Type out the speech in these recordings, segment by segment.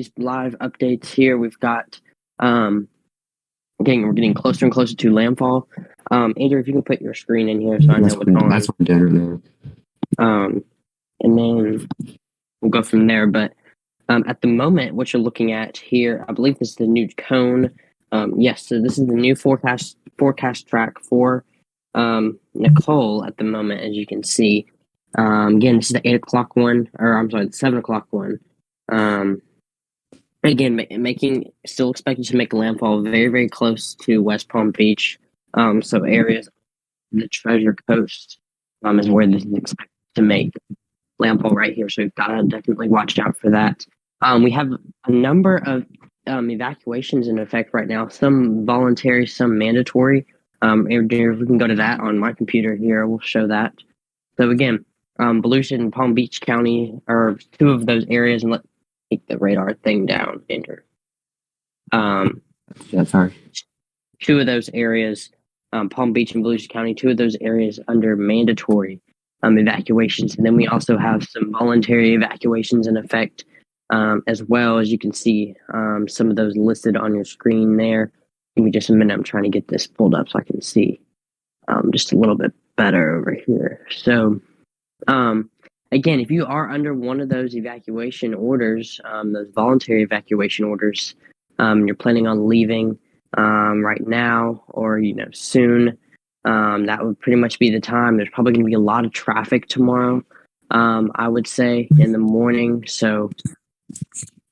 these live updates here. We've got we're getting closer and closer to landfall. Andrew, if you can put your screen in here so I know what's on. That's what I'm doing right now. And then we'll go from there. But at the moment, what you're looking at here, I believe this is the new cone. Yes, so this is the new forecast track for Nicole at the moment, as you can see. Again, this is the 8 o'clock one, or I'm sorry, the 7 o'clock one. Again, still expected to make landfall very, very close to West Palm Beach. So areas, the Treasure Coast, is where this is expected to make landfall right here. So you've got to definitely watch out for that. We have a number of evacuations in effect right now. Some voluntary, some mandatory. If we can go to that on my computer here, we'll show that. So again, Volusia and Palm Beach County are two of those areas, and let's take the radar thing down, Andrew. Yeah, sorry. Two of those areas, Palm Beach and Volusia County, two of those areas under mandatory evacuations. And then we also have some voluntary evacuations in effect as well. As you can see, some of those listed on your screen there. Give me just a minute. I'm trying to get this pulled up so I can see just a little bit better over here. So, again, if you are under one of those evacuation orders, those voluntary evacuation orders, you're planning on leaving right now or soon, that would pretty much be the time. There's probably going to be a lot of traffic tomorrow, I would say, in the morning. So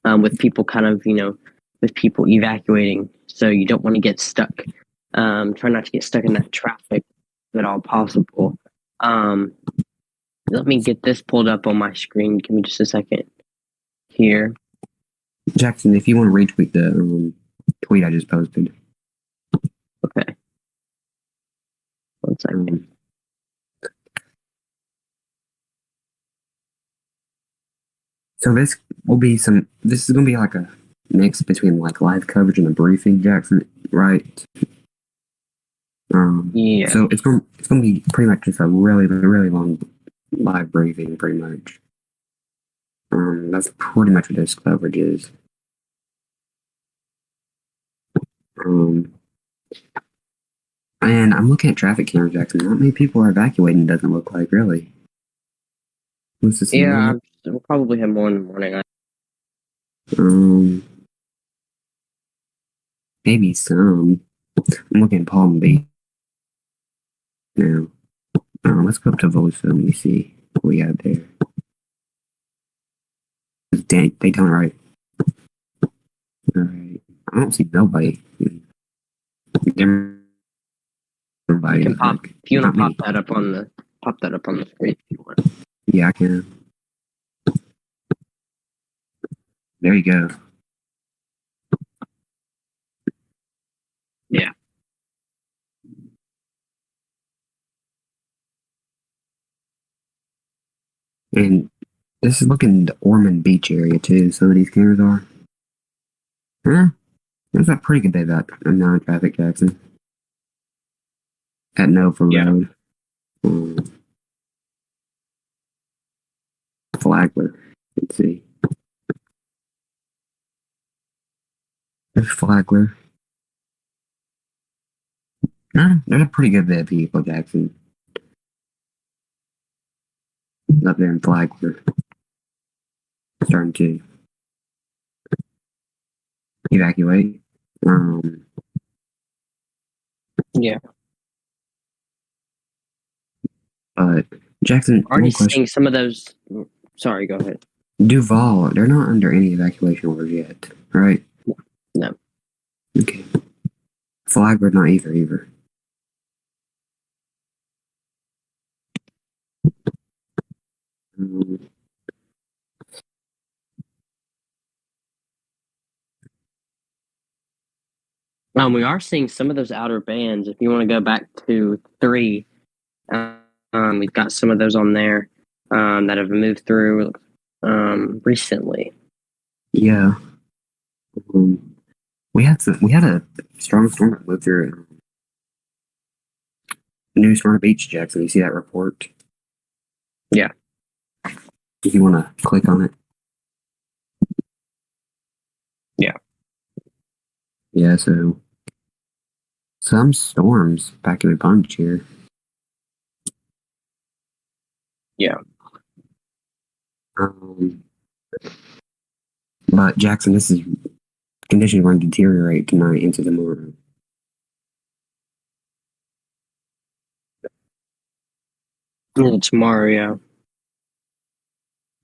with people with people evacuating. So you don't want to get stuck. Try not to get stuck in that traffic if at all possible. Let me get this pulled up on my screen. Give me just a second here. Jackson, if you want to retweet the tweet I just posted. Okay. 1 second. So this is going to be like a mix between like live coverage and a briefing, Jackson, right? Yeah. So it's going to be pretty much just a really, really long live briefing, pretty much. That's pretty much what this coverage is. And I'm looking at traffic cameras, Jackson. Not many people are evacuating, doesn't look like, really. Yeah, we'll probably have more in the morning. Maybe some. I'm looking at Palm Beach now. Let's go up to Volusia. Let me see what we have there. They don't right. Alright. I don't see nobody. Nobody. If you want to pop that up on the screen if you want. Yeah, I can. There you go. Yeah. And this is looking the Ormond Beach area too. Some of these cameras are. Huh? There's a pretty good bit of non-traffic, Jackson. At Nova Road. Flagler. Let's see. There's Flagler. There's a pretty good bit of people, Jackson. Up there in Flagler. Starting to evacuate. Yeah. But Jackson, already seeing some of those. Sorry, go ahead. Duval, they're not under any evacuation orders yet, right? No. Okay. Flagler, not either. We are seeing some of those outer bands. If you want to go back to 3, we've got some of those on there that have moved through recently. Yeah. We had a strong storm that moved through New Smyrna Beach, Jackson. You see that report? Yeah. If you want to click on it. Yeah, so some storms packing a punch here. Yeah. But Jackson, this is conditions are going to deteriorate tonight into the morning. Tomorrow, yeah.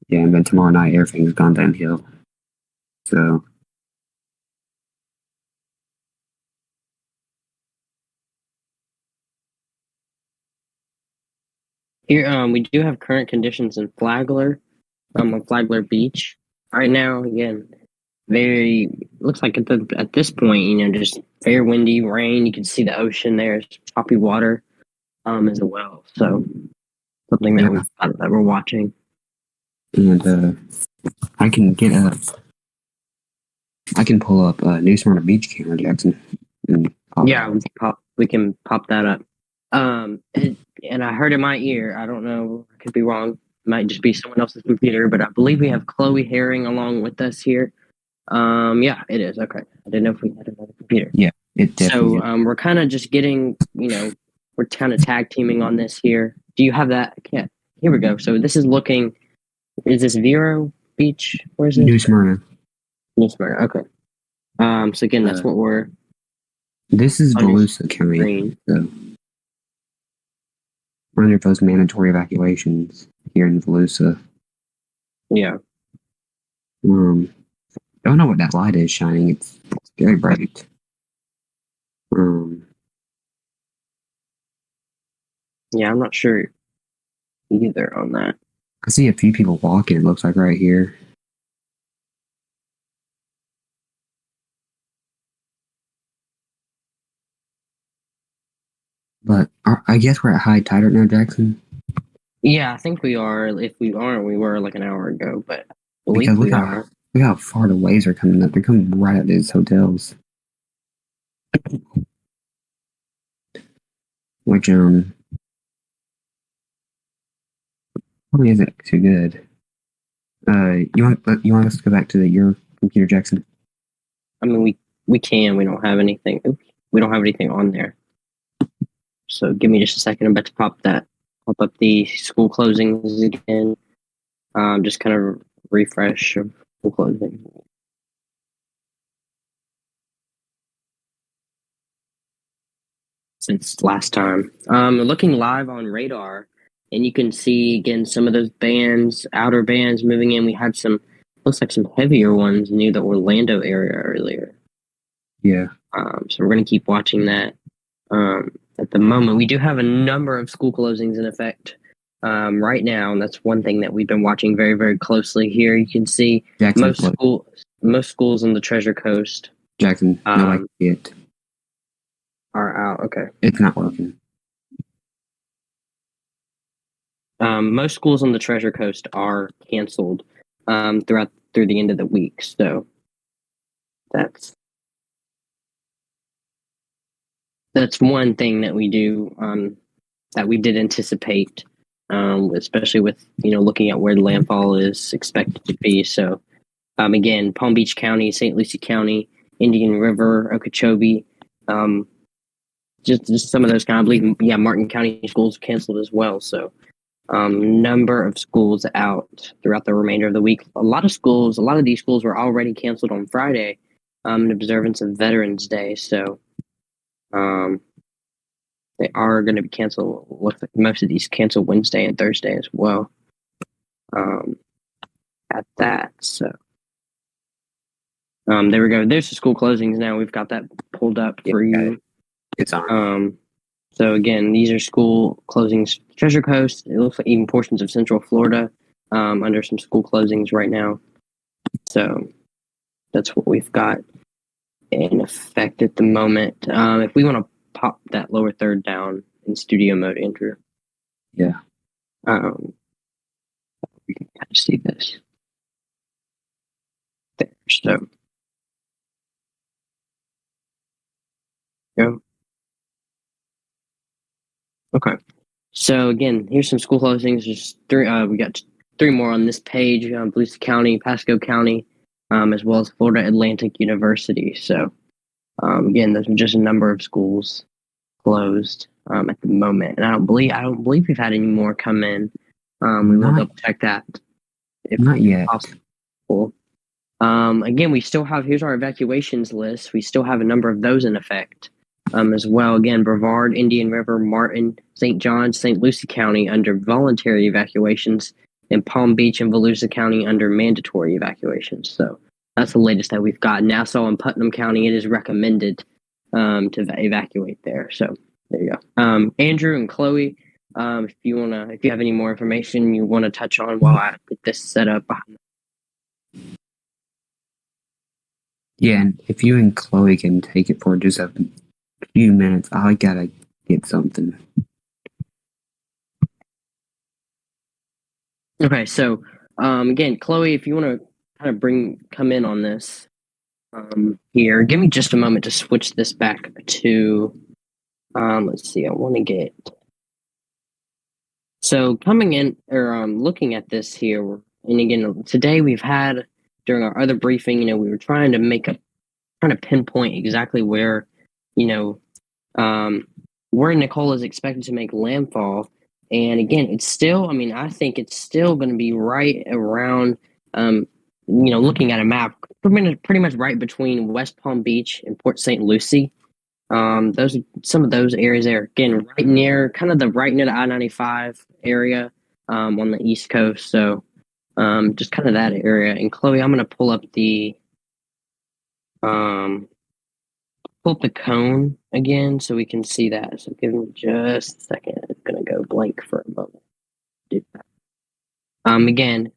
Yeah, and then tomorrow night everything's gone downhill. So Here, we do have current conditions in Flagler, on Flagler Beach. Right now, again, very looks like at this point, just very windy, rain. You can see the ocean there, choppy water, as well. So something that yeah, we're watching. and I can get I can pull up New Smyrna Beach camera, Jackson. And Yeah, we can pop that up. And I heard in my ear, I don't know, I could be wrong. Might just be someone else's computer, but I believe we have Chloe Herring along with us here. Yeah, it is. Okay. I didn't know if we had another computer. Yeah, it definitely. So, we're kind of just getting, we're kind of tag teaming on this here. Do you have that? Yeah. Here we go. So this is looking, is this Vero Beach? Where is it? New Smyrna. New Smyrna. Okay. So again, that's what we're. This is Volusia County. So we're under those mandatory evacuations here in Volusia. Yeah. Don't know what that light is shining. It's very bright. Yeah, I'm not sure either on that. I see a few people walking, it looks like right here. But I guess we're at high tide right now, Jackson. Yeah, I think we are. If we aren't, we were like an hour ago, but I believe because we are. Look how far the waves are coming up. They're coming right at these hotels. Which, probably isn't too good. You want us to go back to your computer, Jackson? I mean, we can. We don't have anything. Oops, we don't have anything on there. So give me just a second. I'm about to pop up the school closings again. Just kind of refresh of school closings. Since last time. Looking live on radar, and you can see again some of those bands, outer bands moving in. We had looks like some heavier ones near the Orlando area earlier. Yeah. So we're going to keep watching that. At the moment, we do have a number of school closings in effect right now, and that's one thing that we've been watching very, very closely here. You can see Jackson, most schools on the Treasure Coast. Jackson, no, I see it. Are out. Okay. It's not working. Most schools on the Treasure Coast are canceled through the end of the week. So that's one thing that we do that we did anticipate, especially with looking at where the landfall is expected to be. So again, Palm Beach County, St. Lucie County, Indian River, Okeechobee, just some of those kind. I believe, yeah, Martin County schools canceled as well. So number of schools out throughout the remainder of the week. A lot of these schools were already canceled on Friday in observance of Veterans Day. So they are going to be canceled. Looks like most of these cancel Wednesday and Thursday as well. At that, so there we go. There's the school closings now. We've got that pulled up for you. It's on. So again, these are school closings. Treasure Coast. It looks like even portions of Central Florida under some school closings right now. So that's what we've got in effect at the moment. If we want to pop that lower third down in studio mode, Andrew. Yeah. We can kind of see this. There. So. Yeah. Okay. So again, here's some school closings. There's three. We got three more on this page: Volusia County, Pasco County, as well as Florida Atlantic University. So Again, there's just a number of schools closed at the moment, and I don't believe we've had any more come in. We will Not, double check that if not yet. possible. Again, we still have, here's our evacuations list. We still have a number of those in effect as well. Again, Brevard, Indian River, Martin, St. Johns, St. Lucie County under voluntary evacuations, and Palm Beach and Volusia County under mandatory evacuations. So that's the latest that we've got. Nassau and Putnam County, it is recommended to evacuate there. So there you go. Andrew and Chloe, if you have any more information you want to touch on while I get this set up. Yeah, and if you and Chloe can take it for just a few minutes, I gotta get something. Okay, so again, Chloe, if you want to kind of come in on this here, give me just a moment to switch this back to. Let's see, I want to get. So coming in or looking at this here, and again, today we've had during our other briefing, we were trying to pinpoint exactly where, where Nicole is expected to make landfall. And again, it's still, I think it's still going to be right around, looking at a map, pretty much right between West Palm Beach and Port St. Lucie. Some of those areas there, again, right near the I-95 area on the East Coast. So just kind of that area. And Chloe, I'm going to pull up the cone again so we can see that. So give me just a second. It's going to go blank for a moment. Do that. Again,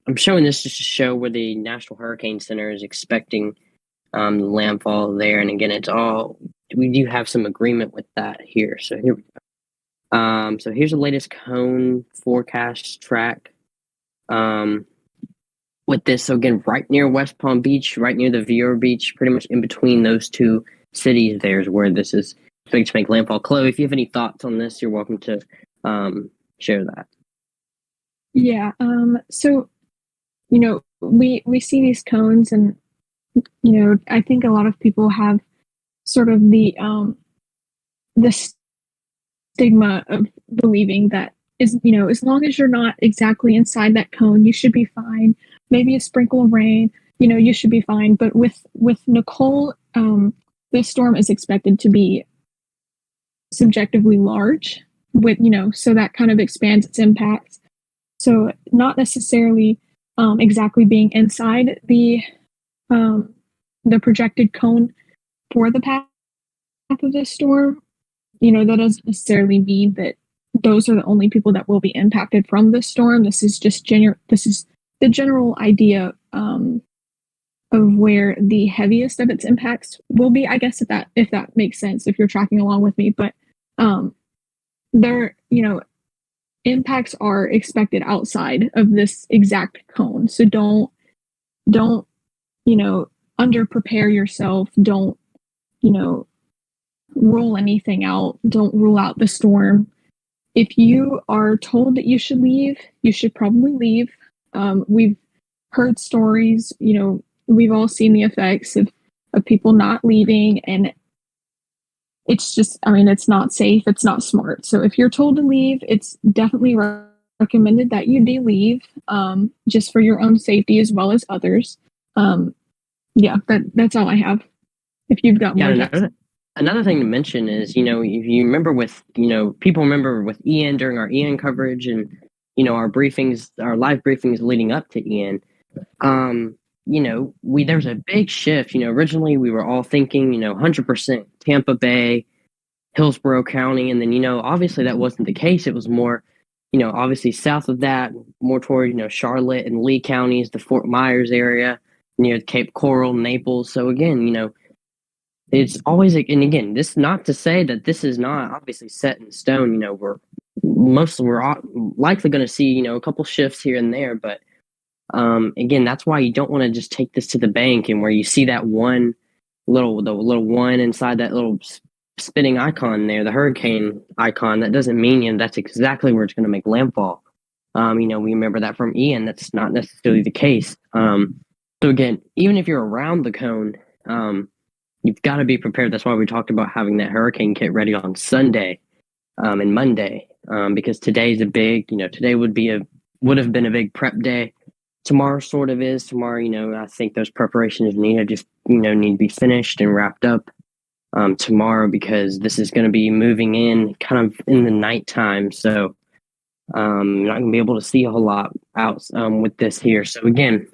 I'm showing this just to show where the National Hurricane Center is expecting landfall there. And again, we do have some agreement with that here. So here we go. So here's the latest cone forecast track with this. So again, right near West Palm Beach, right near the Viewer Beach, pretty much in between those two cities, there's where this is expected to make landfall. Chloe, if you have any thoughts on this, you're welcome to share that. Yeah. So, we see these cones, and I think a lot of people have sort of the stigma of believing that as long as you're not exactly inside that cone, you should be fine. Maybe a sprinkle of rain, you should be fine. But with Nicole, this storm is expected to be subjectively large, so that kind of expands its impacts. So not necessarily exactly being inside the projected cone for the path of this storm, that doesn't necessarily mean that those are the only people that will be impacted from this storm. This is just this is the general idea of where the heaviest of its impacts will be, I guess, if that makes sense, if you're tracking along with me. But there, impacts are expected outside of this exact cone. So don't under prepare yourself. Don't rule anything out. Don't rule out the storm. If you are told that you should leave, you should probably leave. We've heard stories, we've all seen the effects of people not leaving, and it's just, it's not safe. It's not smart. So if you're told to leave, it's definitely recommended that you do leave, just for your own safety as well as others. Yeah, that's all I have. If you've got more. Another thing to mention is, if you remember people remember with Ian during our Ian coverage and, our briefings, our live briefings leading up to Ian, there's a big shift. Originally we were all thinking, 100% Tampa Bay, Hillsborough County. And then, obviously that wasn't the case. It was more, obviously south of that, more toward, Charlotte and Lee counties, the Fort Myers area, near Cape Coral, Naples. So again, it's always, and again, this not to say that this is not obviously set in stone. We're likely going to see, a couple shifts here and there, but again, that's why you don't want to just take this to the bank and where you see that the little one inside that little spinning icon there, the hurricane icon. That doesn't mean that's exactly where it's going to make landfall. We remember that from Ian. That's not necessarily the case. So again, even if you're around the cone, you've got to be prepared. That's why we talked about having that hurricane kit ready on Sunday and Monday, because today's a big, today would have been a big prep day. Tomorrow sort of is. Tomorrow, I think those preparations need to be finished and wrapped up tomorrow, because this is going to be moving in kind of in the nighttime. So you're not going to be able to see a whole lot out with this here. So again,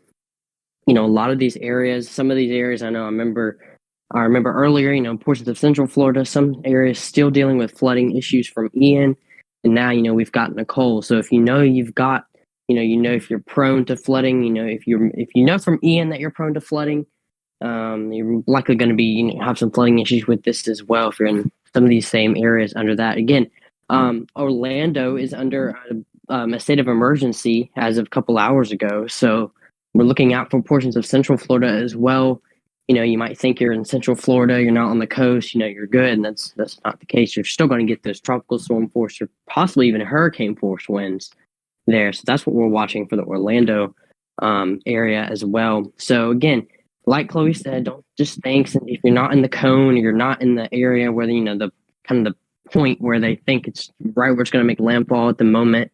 a lot of these areas, some of these areas, I remember earlier, portions of Central Florida, some areas still dealing with flooding issues from Ian, and now we've got Nicole. So if you've got, if you're prone to flooding, if you know from Ian that you're prone to flooding, you're likely going to be have some flooding issues with this as well if you're in some of these same areas under that. Again, Orlando is under a state of emergency as of a couple hours ago, so we're looking out for portions of Central Florida as well. You might think you're in Central Florida, you're not on the coast, you're good, and that's not the case. You're still going to get those tropical storm force or possibly even hurricane force winds there. So that's what we're watching for the Orlando area as well. So again, like Chloe said, don't just think if you're not in the cone, you're not in the area where the kind of the point where they think it's right where it's going to make landfall at the moment.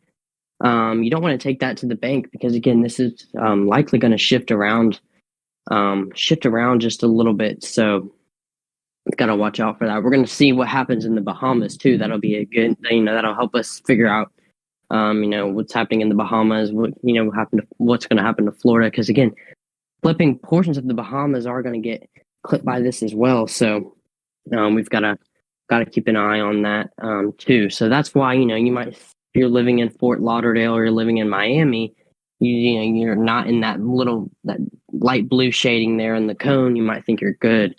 You don't want to take that to the bank, because again, this is likely going to shift around just a little bit. So we've got to watch out for that. We're going to see what happens in the Bahamas too. That'll be a good, that'll help us figure out, what's happening in the Bahamas, what's going to happen to Florida. Because again, flipping portions of the Bahamas are going to get clipped by this as well. So we've got to keep an eye on that too. So that's why, you might, if you're living in Fort Lauderdale or you're living in Miami, you're not in that light blue shading there in the cone. You might think you're good.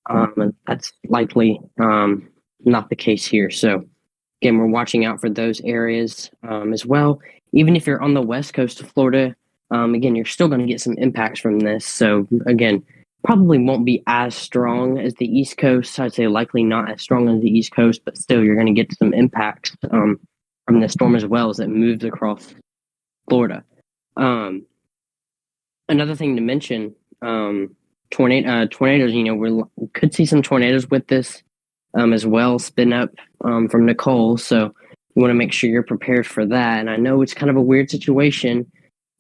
And that's likely not the case here. So again, we're watching out for those areas as well. Even if you're on the west coast of Florida, again, you're still going to get some impacts from this. So again, probably won't be as strong as the East Coast. I'd say likely not as strong as the East Coast, but still you're going to get some impacts from the storm as well as it moves across Florida. Another thing to mention, tornadoes, we could see some tornadoes with this as well, spin up from Nicole. So you want to make sure you're prepared for that. And I know it's kind of a weird situation.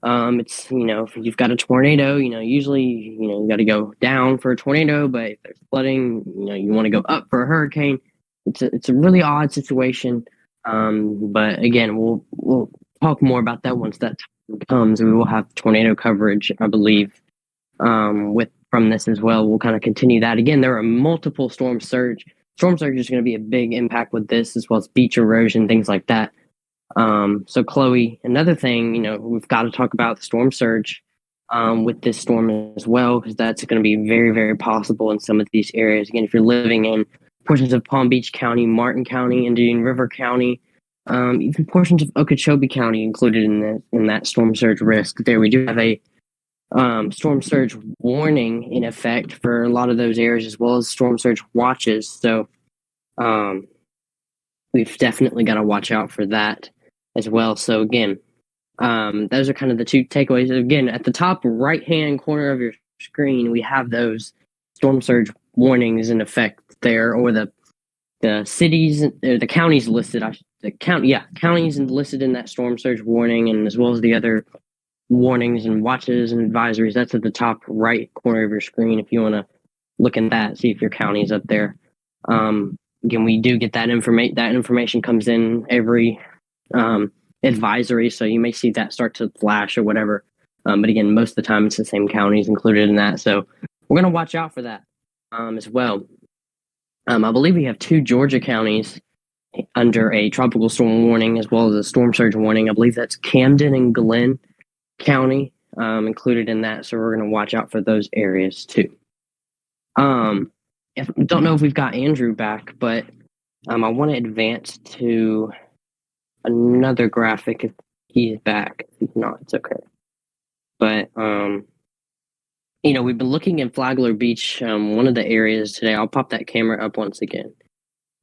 It's, if you've got a tornado, usually, you got to go down for a tornado, but if there's flooding, you want to go up for a hurricane. It's a really odd situation. But again, we'll talk more about that once that time comes. We will have tornado coverage, I believe, from this as well. We'll kind of continue that. Again, there are multiple storm surge. Storm surge is going to be a big impact with this, as well as beach erosion, things like that. So Chloe, another thing, we've got to talk about the storm surge with this storm as well, because that's going to be very, very possible in some of these areas. Again, if you're living in portions of Palm Beach County, Martin County, Indian River County, even portions of Okeechobee County included in that storm surge risk. There, we do have a storm surge warning in effect for a lot of those areas, as well as storm surge watches. So we've definitely got to watch out for that as well. So again, those are kind of the two takeaways. Again, at the top right-hand corner of your screen, we have those storm surge warnings in effect there, or the cities, the counties listed. Counties listed in that storm surge warning, and as well as the other warnings and watches and advisories. That's at the top right corner of your screen. If you want to look at that, see if your county's up there. Again, we do get that information. That information comes in every advisory, so you may see that start to flash or whatever. But again, most of the time it's the same counties included in that. So we're going to watch out for that as well. I believe we have 2 Georgia counties under a tropical storm warning, as well as a storm surge warning. I believe that's Camden and Glenn County included in that. So we're going to watch out for those areas too. Don't know if we've got Andrew back, but I want to advance to another graphic if he's back. If not, it's okay. But we've been looking at Flagler Beach, one of the areas today. I'll pop that camera up once again.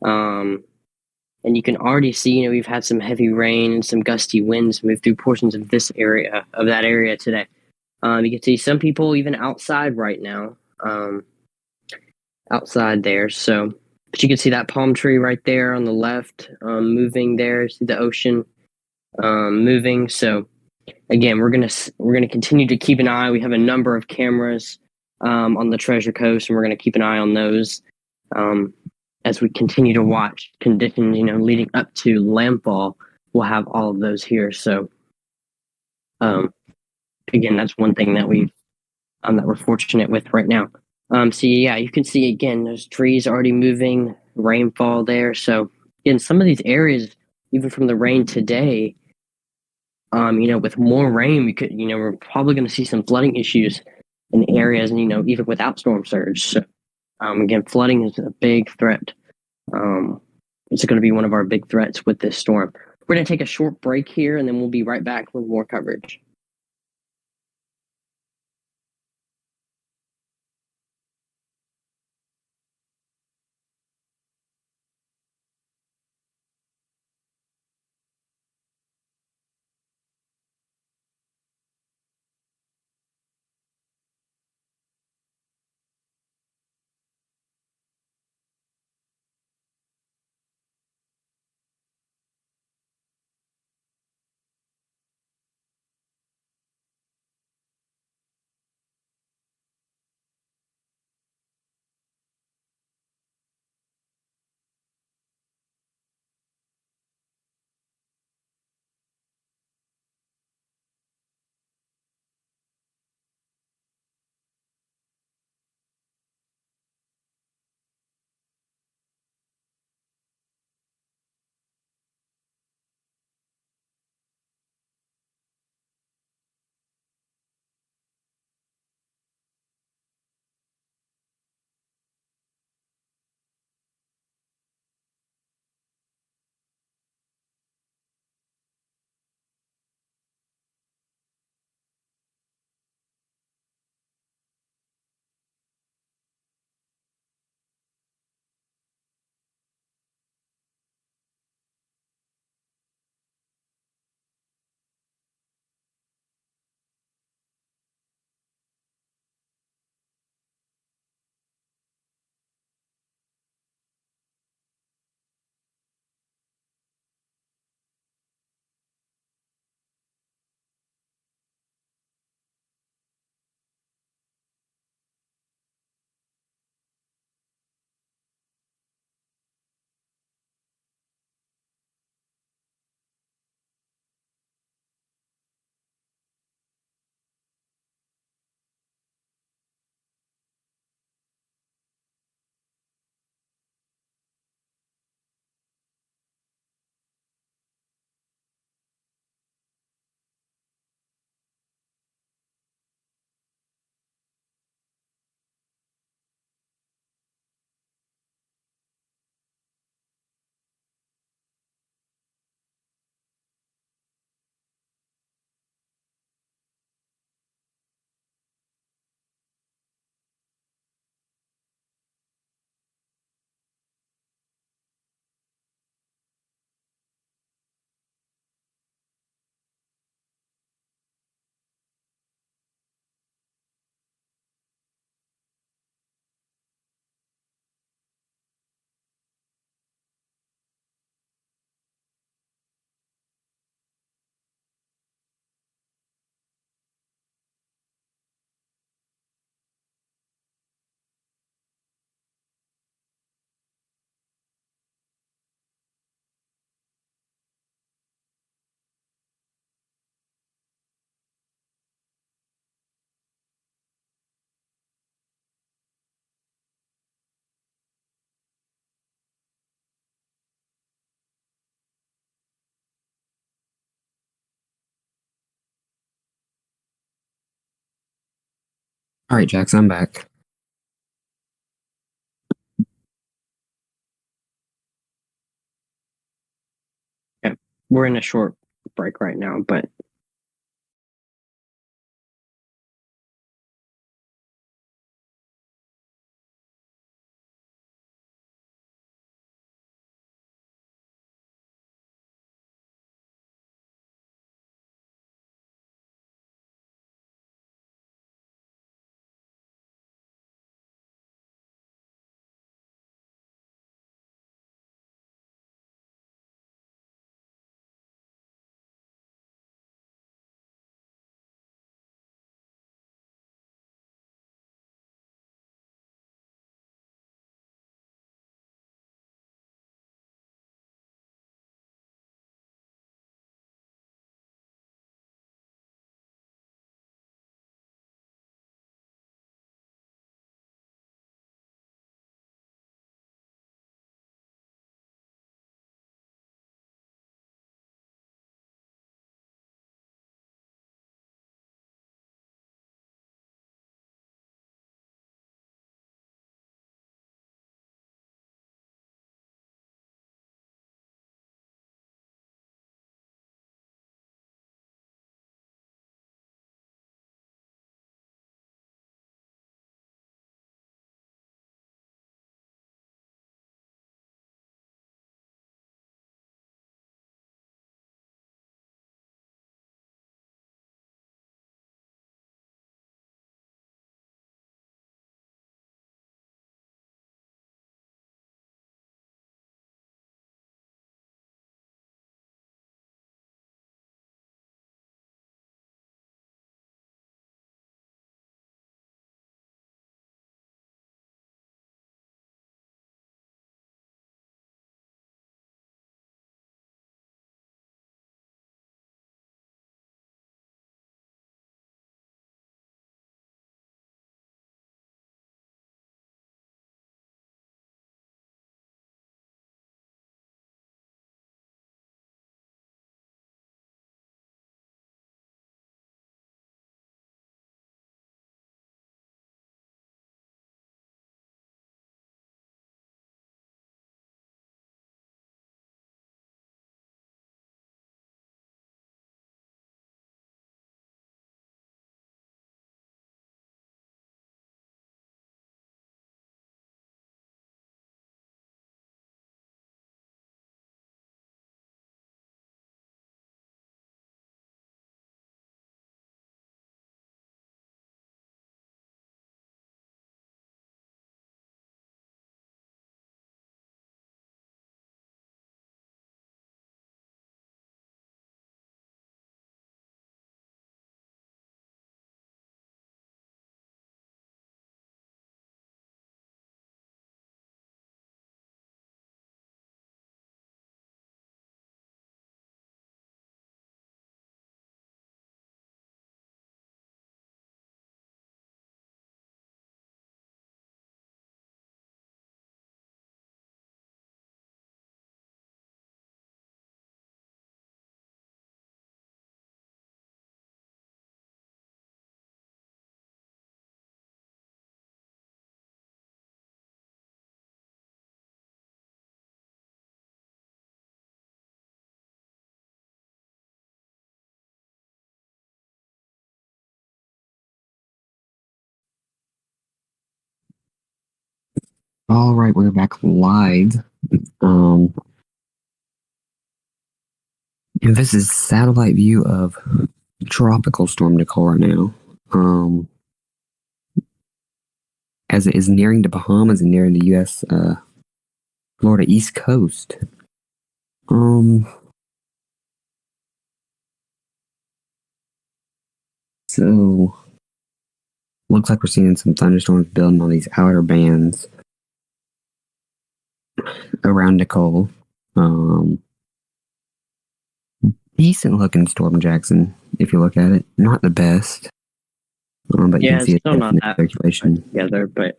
And you can already see, we've had some heavy rain and some gusty winds move through portions of that area today. You can see some people even outside right now. outside there. So, but you can see that palm tree right there on the left, moving there. See the ocean moving. So again, we're gonna continue to keep an eye. We have a number of cameras on the Treasure Coast, and we're gonna keep an eye on those as we continue to watch conditions. Leading up to landfall, we'll have all of those here. So again, that's one thing that we're fortunate with right now. So yeah, you can see again those trees already moving, rainfall there. So in some of these areas, even from the rain today, with more rain, we're probably going to see some flooding issues in areas, and even without storm surge. So again, flooding is a big threat. It's going to be one of our big threats with this storm. We're going to take a short break here, and then we'll be right back with more coverage. All right, Jax, I'm back. Okay. We're in a short break right now, but All right, we're back live. And this is satellite view of tropical storm Nicole right now. As it is nearing the Bahamas and nearing the U.S. Florida East Coast. So looks like we're seeing some thunderstorms building on these outer bands around Nicole. Decent looking storm, Jackson, if you look at it. Not the best. But you Yeah, can see it's a still not definite that circulation. together, but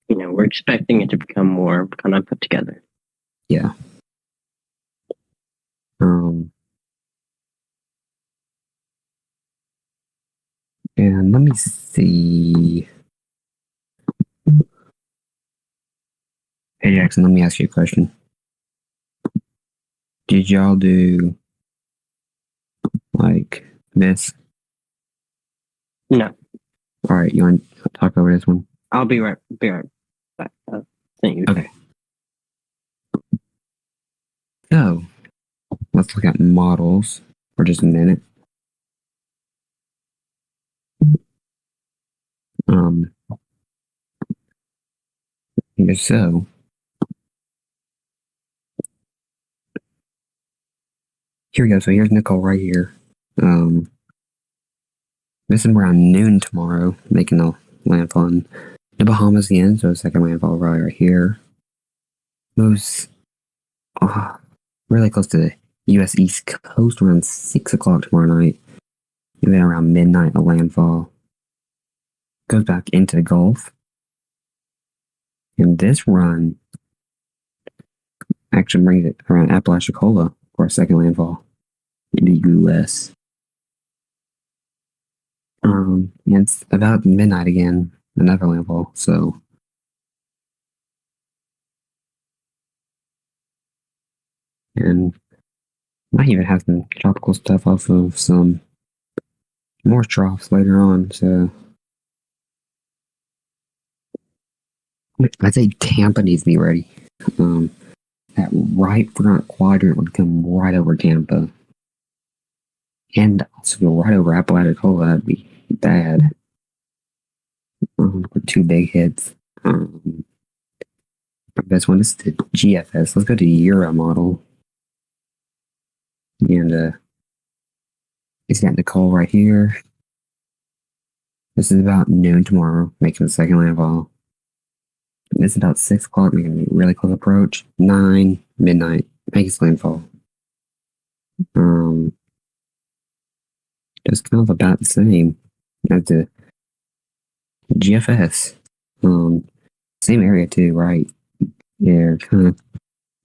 we're expecting it to become more kind of put together. Yeah. And let me see. Hey Jackson, let me ask you a question. Did y'all do like this? No. All right, you want to talk over this one? I'll be right back. Thank you. Okay. So let's look at models for just a minute. So here we go. So here's Nicole right here. This is around noon tomorrow, making the landfall in the Bahamas again. So second landfall right here. Moves really close to the U.S. East Coast around 6 o'clock tomorrow night. And then around midnight, the landfall goes back into the Gulf. And this run actually brings it around Apalachicola for a second landfall in the U.S. And it's about midnight again, another landfall. So and might even have some tropical stuff off of some more troughs later on. So I'd say Tampa needs to be ready. That right front quadrant would come right over Tampa. And also go right over Apalachicola. That'd be bad. For two big hits. This one is the GFS. Let's go to the Euro model. And it's got Nicole right here. This is about noon tomorrow, making the second landfall. This is about 6 o'clock, making a really close approach. 9, midnight, making its landfall. Just kind of about the same as the GFS. Same area too, right? Yeah, kind of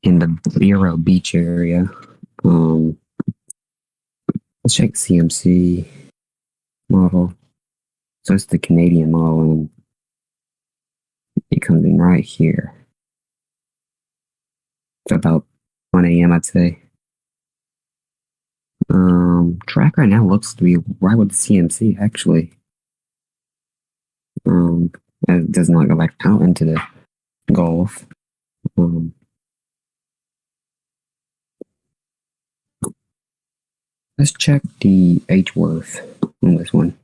in the Vero Beach area. Let's check CMC model. So it's the Canadian model, and it comes in right here. It's about 1 a.m. I'd say. Track right now looks to be right with the CMC actually. It does not go back out into the Gulf. Let's check the H worth on this one.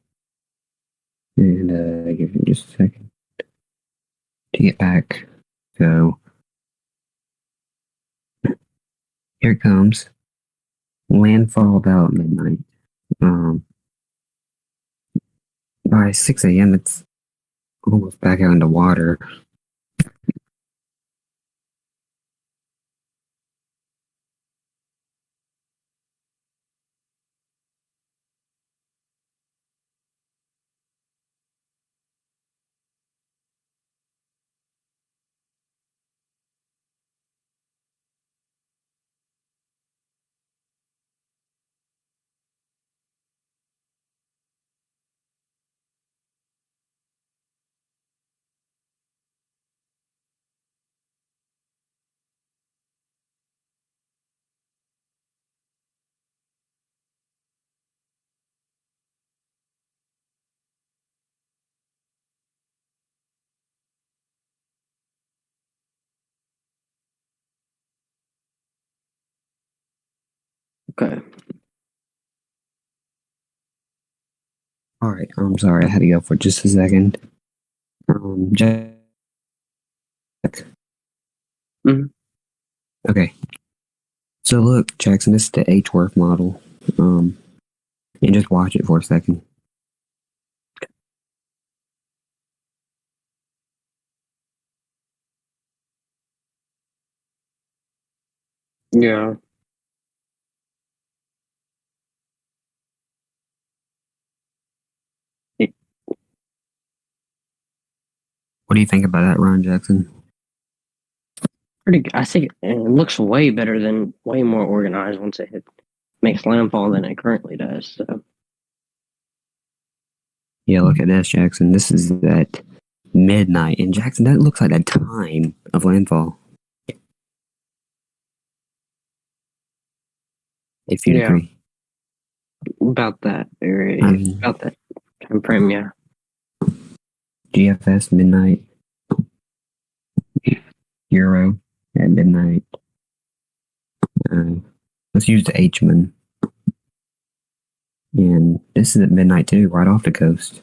And give me just a second to get back. So here it comes. Landfall about midnight. By 6 a.m. it's almost back out into water. Okay. All right. I'm sorry. I had to go for just a second. Jack. Mhm. Okay. So look, Jackson, this is the H-Worth model. And just watch it for a second. Yeah. What do you think about that, Ron Jackson? Pretty good. I think it looks way better than way more organized once it makes landfall than it currently does. So Yeah, look at this, Jackson. This is at midnight. And Jackson, that looks like the time of landfall. If you'd agree. about that area, about that time frame, yeah. GFS midnight. Euro at midnight. Let's use the H-man. And this is at midnight too, right off the coast.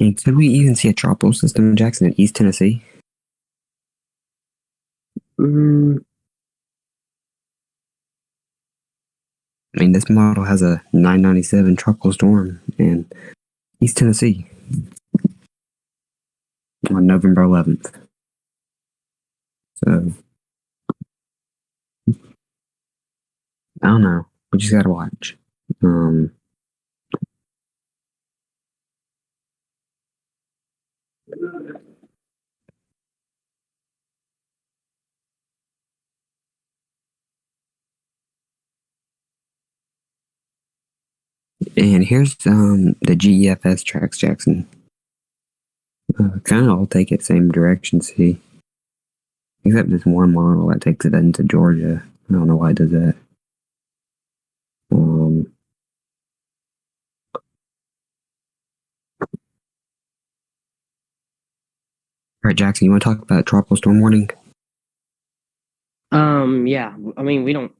And could we even see a tropical system in Jackson in East Tennessee? Mm, I mean, this model has a 997 tropical storm in East Tennessee on November 11th. So, I don't know. We just gotta watch. And here's the GEFS tracks, Jackson. Kind of all take it same direction, see? Except this one model that takes it into Georgia. I don't know why it does that. All right, Jackson, you want to talk about tropical storm warning? yeah. I mean, we don't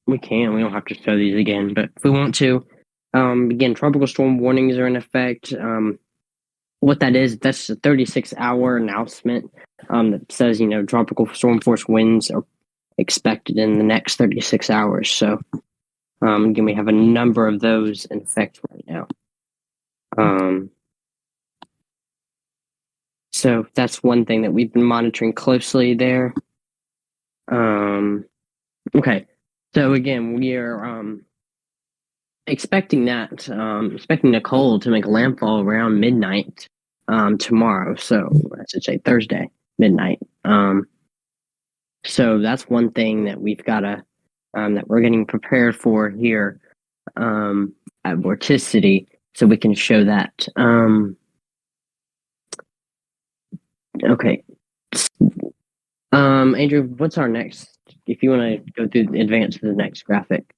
have to show these again, but if we want to, again, tropical storm warnings are in effect. What that is, that's a 36-hour announcement that says, tropical storm force winds are expected in the next 36 hours. So, again, we have a number of those in effect right now. So that's one thing that we've been monitoring closely there. Okay. So again, we are expecting Nicole to make landfall around midnight tomorrow. So I should say Thursday midnight. So that's one thing that we've got to that we're getting prepared for here at Vorticity, so we can show that. Okay. Andrew, what's our next? If you want to go through the advance to the next graphic,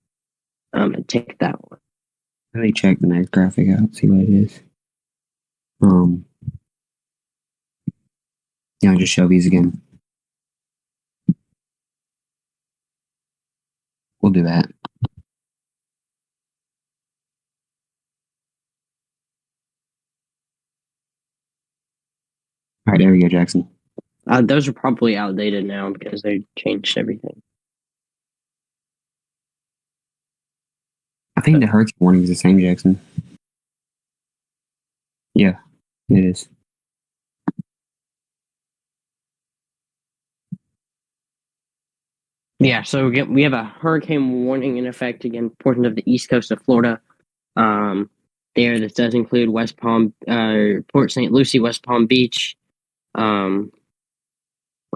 and take that one. Let me check the next graphic out, see what it is. Yeah, I'll just show these again. We'll do that. All right, there we go, Jackson. Those are probably outdated now because they changed everything. I think the hurricane warning is the same, Jackson. Yeah, it is. Yeah, so again, we have a hurricane warning in effect again, portions of the east coast of Florida. There, this does include West Palm, Port St. Lucie, West Palm Beach.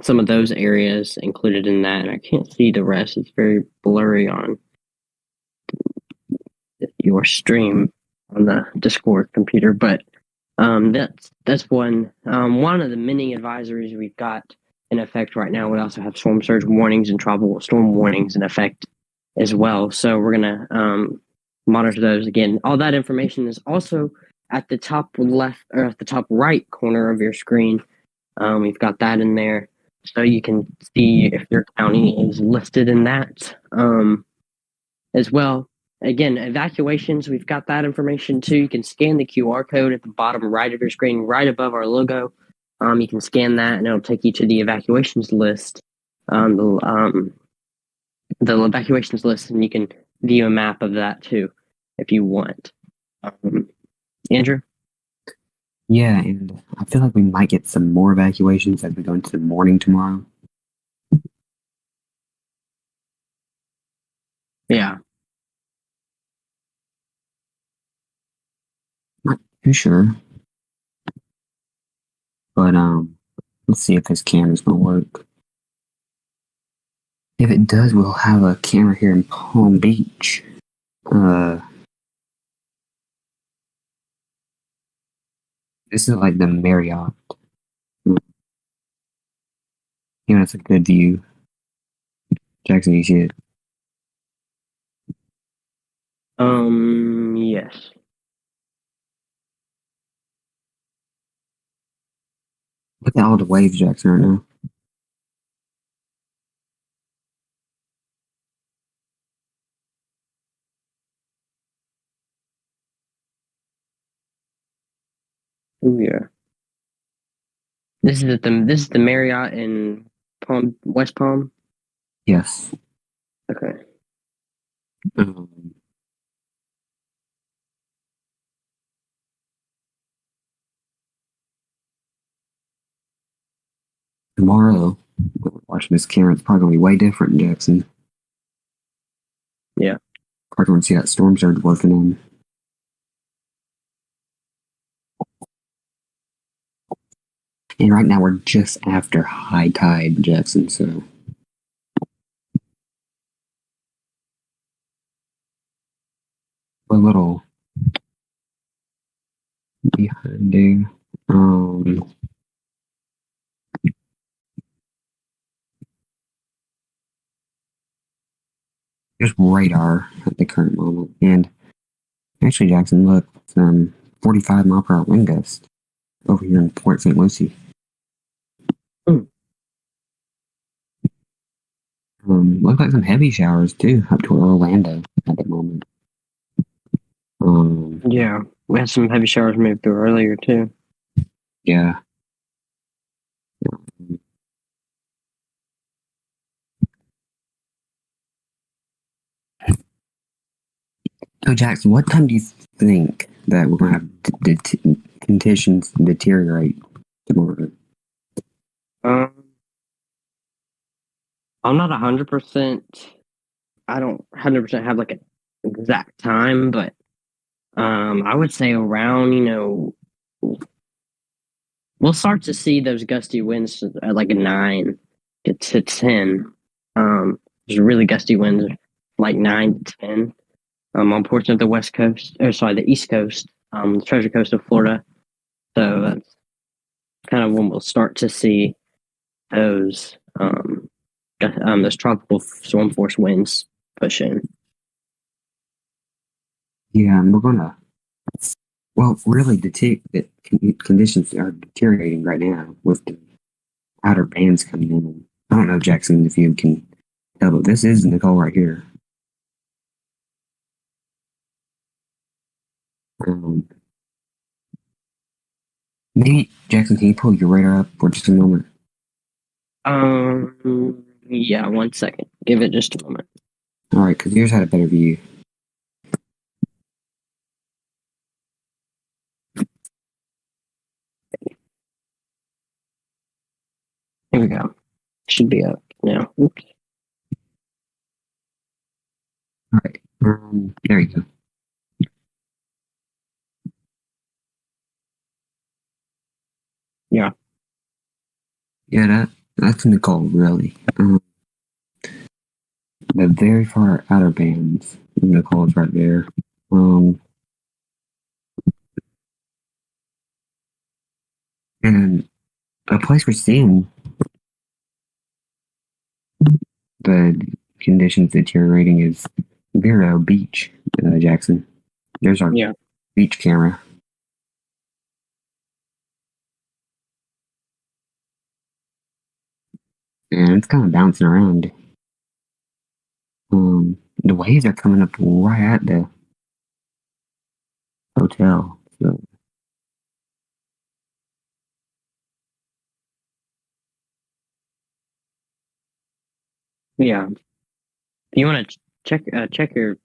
Some of those areas included in that, and I can't see the rest. It's very blurry on your stream on the Discord computer, but that's one of the many advisories we've got in effect right now. We also have storm surge warnings and tropical storm warnings in effect as well. So we're gonna monitor those again. All that information is also at the top left or at the top right corner of your screen. We've got that in there, so you can see if your county is listed in that as well. Again, evacuations, we've got that information too. You can scan the QR code at the bottom right of your screen, right above our logo. You can scan that, and it'll take you to the evacuations list. The evacuations list, and you can view a map of that too if you want. Andrew? Yeah, and I feel like we might get some more evacuations as we go into the morning tomorrow. Yeah. Not too sure. But let's see if this camera's gonna work. If it does, we'll have a camera here in Palm Beach. This is like the Marriott. You know, it's a good view. Jackson, you see it? Yes. Look at all the waves, Jackson, right now. Ooh, yeah. This is the Marriott in West Palm. Yes. Okay. Um, tomorrow, watching this camera, it's probably gonna be way different in Jackson. Yeah. Probably gonna see that storm surge working on. And right now we're just after high tide in Jackson, so we're a little behind. Just radar at the current moment. And actually, Jackson, look, it's 45 mile per hour wind gust over here in Port St. Lucie. Looks like some heavy showers too up to Orlando at the moment. Yeah, we had some heavy showers move through earlier too. Yeah. So Jackson, what time do you think that we're gonna have conditions deteriorate tomorrow? I'm not 100%. I don't 100% have like an exact time, but I would say around we'll start to see those gusty winds at like a 9 to 10. There's really gusty winds like 9 to 10 on portion of the west coast, or sorry, the east coast, the treasure coast of Florida. So that's kind of when we'll start to see those those tropical storm force winds push in. Yeah, and we're gonna. Well, really, the conditions are deteriorating right now with the outer bands coming in. I don't know, Jackson, if you can tell, but this is Nicole right here. Maybe, Jackson, can you pull your radar up for just a moment? Yeah, 1 second. Give it just a moment. All right, because yours had a better view. Here we go. Should be up now. Oops. All right, there you go. Yeah. Yeah, that's Nicole, really. The very far outer bands. Nicole's right there. And a place we're seeing the conditions deteriorating is Vero Beach, Jackson. There's our beach camera. and it's kind of bouncing around. The waves are coming up right at the hotel. So. Yeah. If you want to check your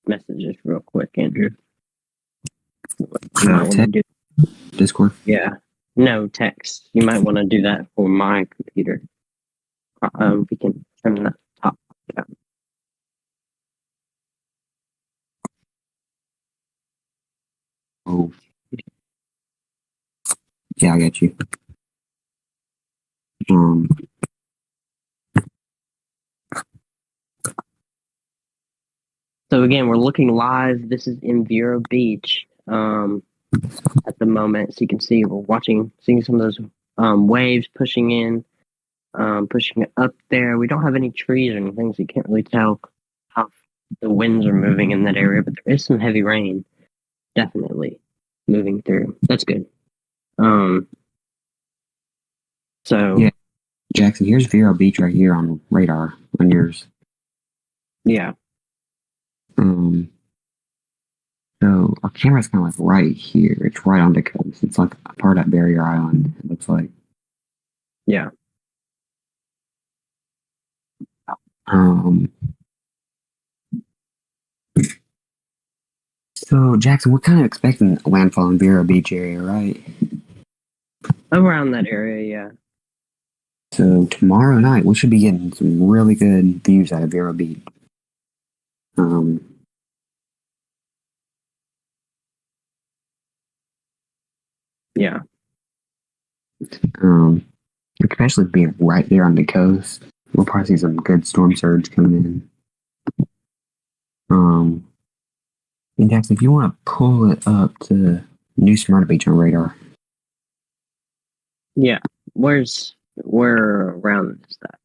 messages real quick, Andrew. You might want to do. Discord? Yeah. No, text. You might want to do that for my computer. We can turn that top down. Oh. Yeah, I got you. So again, we're looking live. This is in Vero Beach at the moment. So you can see we're seeing some of those waves pushing in, pushing up there. We don't have any trees or anything, so you can't really tell how the winds are moving in that area, but there is some heavy rain definitely moving through. That's good. So yeah, Jackson, here's Vero Beach right here on radar on yours. Yeah. So our camera's kind of like right here. It's right on the coast. It's like a part of Barrier Island. It looks like. Yeah. So Jackson, we're kind of expecting landfall in Vero Beach area, right? Around that area, yeah. So tomorrow night we should be getting some really good views out of Vero Beach. Yeah. Especially being right there on the coast, we'll probably see some good storm surge coming in. And Jackson, if you want to pull it up to New Smyrna Beach on radar. Yeah. Where around is that?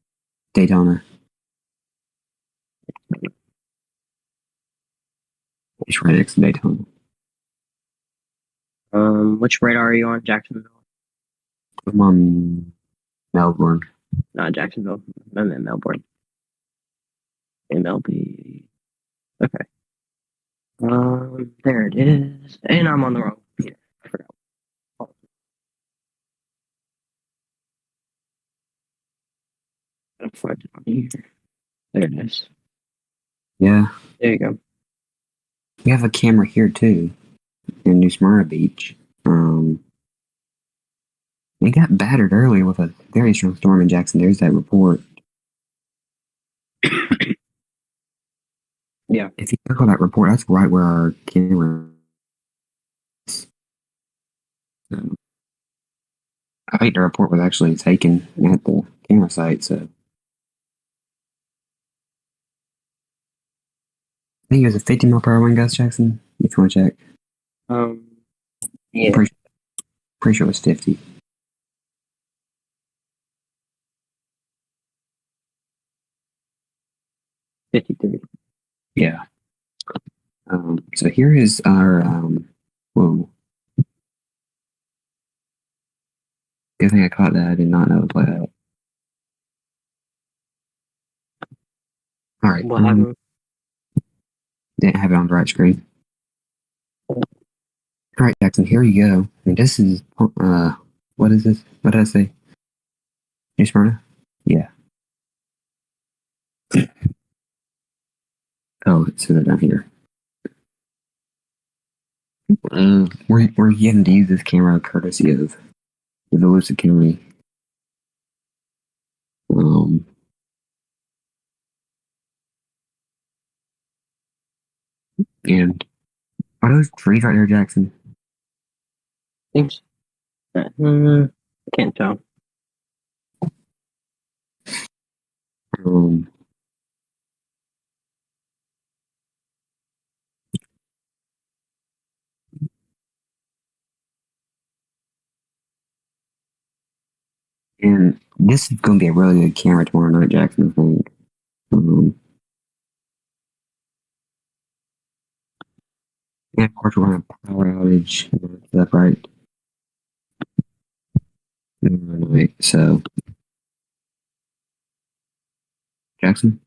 Daytona. It's right next to Daytona. Which radar are you on? Jacksonville? I'm on Melbourne. Not Jacksonville. I'm in Melbourne. MLB. Okay. There it is. And I'm on the wrong computer. I forgot. I'll find it on here. There it is. Yeah. There you go. We have a camera here too in New Smyrna Beach. We got battered earlier with a very strong storm in Jackson. There's that report. Yeah. If you look at that report, that's right where our camera is. So, I think the report was actually taken at the camera site, so. I think it was a 50 mile per hour wind gust, Jackson, if you want to check. Yeah. Pretty sure it was 50. $53. Yeah. So here is our, whoa. Good thing I caught that. I did not know it was like that. All right. What happened? Didn't have it on the right screen. All right, Jackson, here you go. And this is, what is this? What did I say? New Smyrna? Yeah. Oh, it says it down here. We're getting to use this camera courtesy of the Volusia County. And are those trees right there, Jackson? Thanks. I can't tell. And this is going to be a really good camera tomorrow night, Jackson, I think. And of course, we're going to have a power outage and all that stuff, right? Tomorrow night, so. Jackson?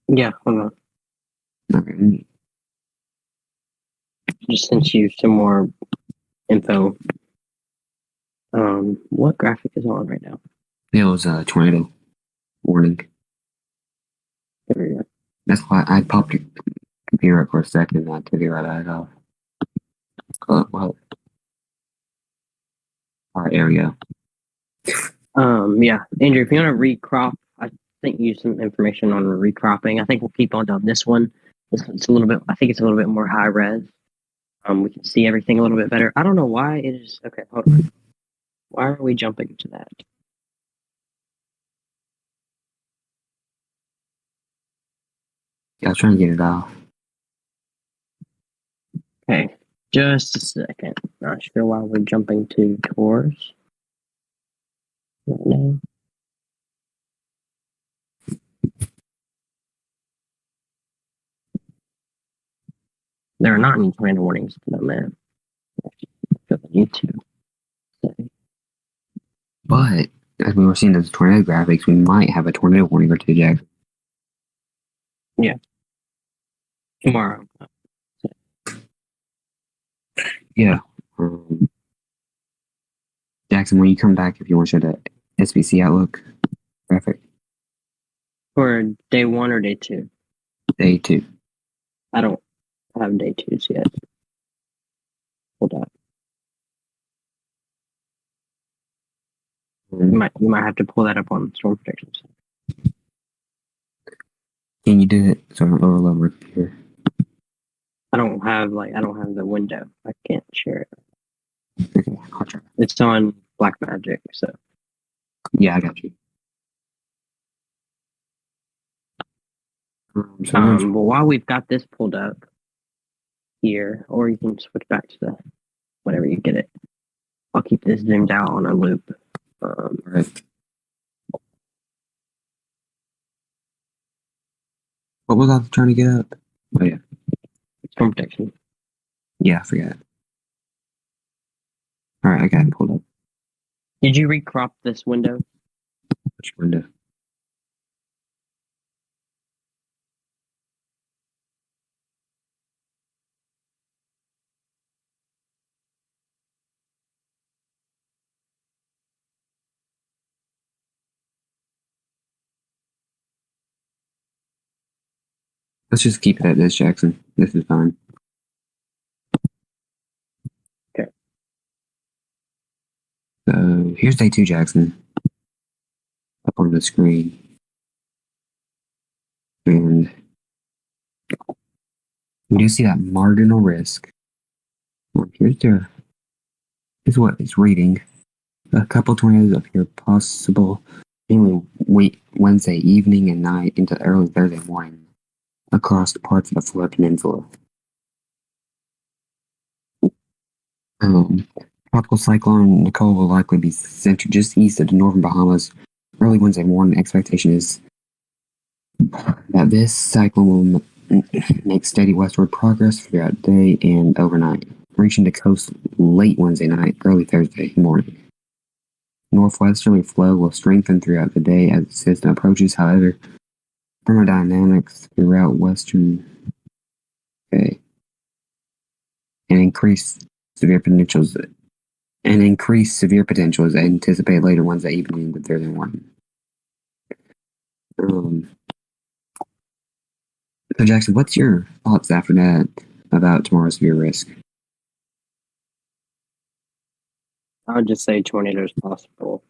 Yeah, hold on. Okay. Just sent you some more info. What graphic is on right now? It was a tornado warning. There we go. That's why I popped your computer up for a second and I took it right out of well, our area. Yeah, Andrew, if you want to recrop, I sent you some information on recropping. I think we'll keep on this one. It's a little bit. I think it's a little bit more high res. We can see everything a little bit better. I don't know why it is. Okay, hold on. Why are we jumping to that? Yeah, I was trying to get it off. Okay, just a second. Not sure why we're jumping to tours right now. There are not any tornado warnings on there. For the YouTube. But as we were seeing those tornado graphics, we might have a tornado warning or two, Jack. Tomorrow. Yeah. Jackson, when you come back, if you want to show the SBC Outlook graphic, For day 1 or day 2? day 2. I don't have day 2s yet. Hold on. You might have to pull that up on storm predictions. Can you do it so I don't overload my computer? I don't have the window. I can't share it. Okay, I'll try. It's on Blackmagic, so Yeah, I got you. but while we've got this pulled up here, or you can switch back to the whenever you get it. I'll keep this zoomed out on a loop. Right. What was I trying to get up? Oh yeah, Storm protection. yeah, I forgot. All right, I got it pulled up. Did you recrop this window? Which window? Let's just keep it at this, Jackson. This is fine. Okay. So here's day 2, Jackson. Up on the screen. And we do see that marginal risk. Well, here's what it's reading. A couple tornadoes appear possible mainly Wednesday evening and night into early Thursday morning across parts of the Florida Peninsula. Tropical cyclone Nicole will likely be centered just east of the northern Bahamas. Early Wednesday morning expectation is that this cyclone will make steady westward progress throughout the day and overnight, reaching the coast late Wednesday night, early Thursday morning. Northwesterly flow will strengthen throughout the day as the system approaches. However, thermodynamics throughout western and increased severe potentials is anticipated later Wednesday evening into Thursday morning. So Jackson, what's your thoughts after that about tomorrow's severe risk? I would just say tornadoes possible.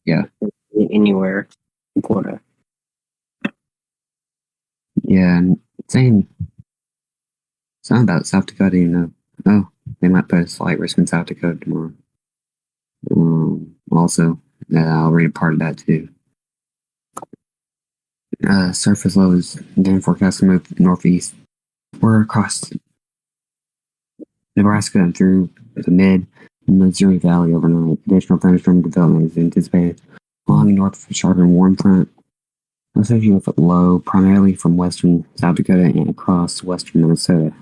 Yeah. Anywhere in Florida. Yeah, and saying something about South Dakota, oh, they might put a slight risk in South Dakota tomorrow. Also, I'll read a part of that too. Surface low is then forecast to move northeast. We're across Nebraska and through the mid-Missouri Valley overnight. Additional thunderstorm development is anticipated along north of a sharp and warm front, associated with a low primarily from western South Dakota and across western Minnesota.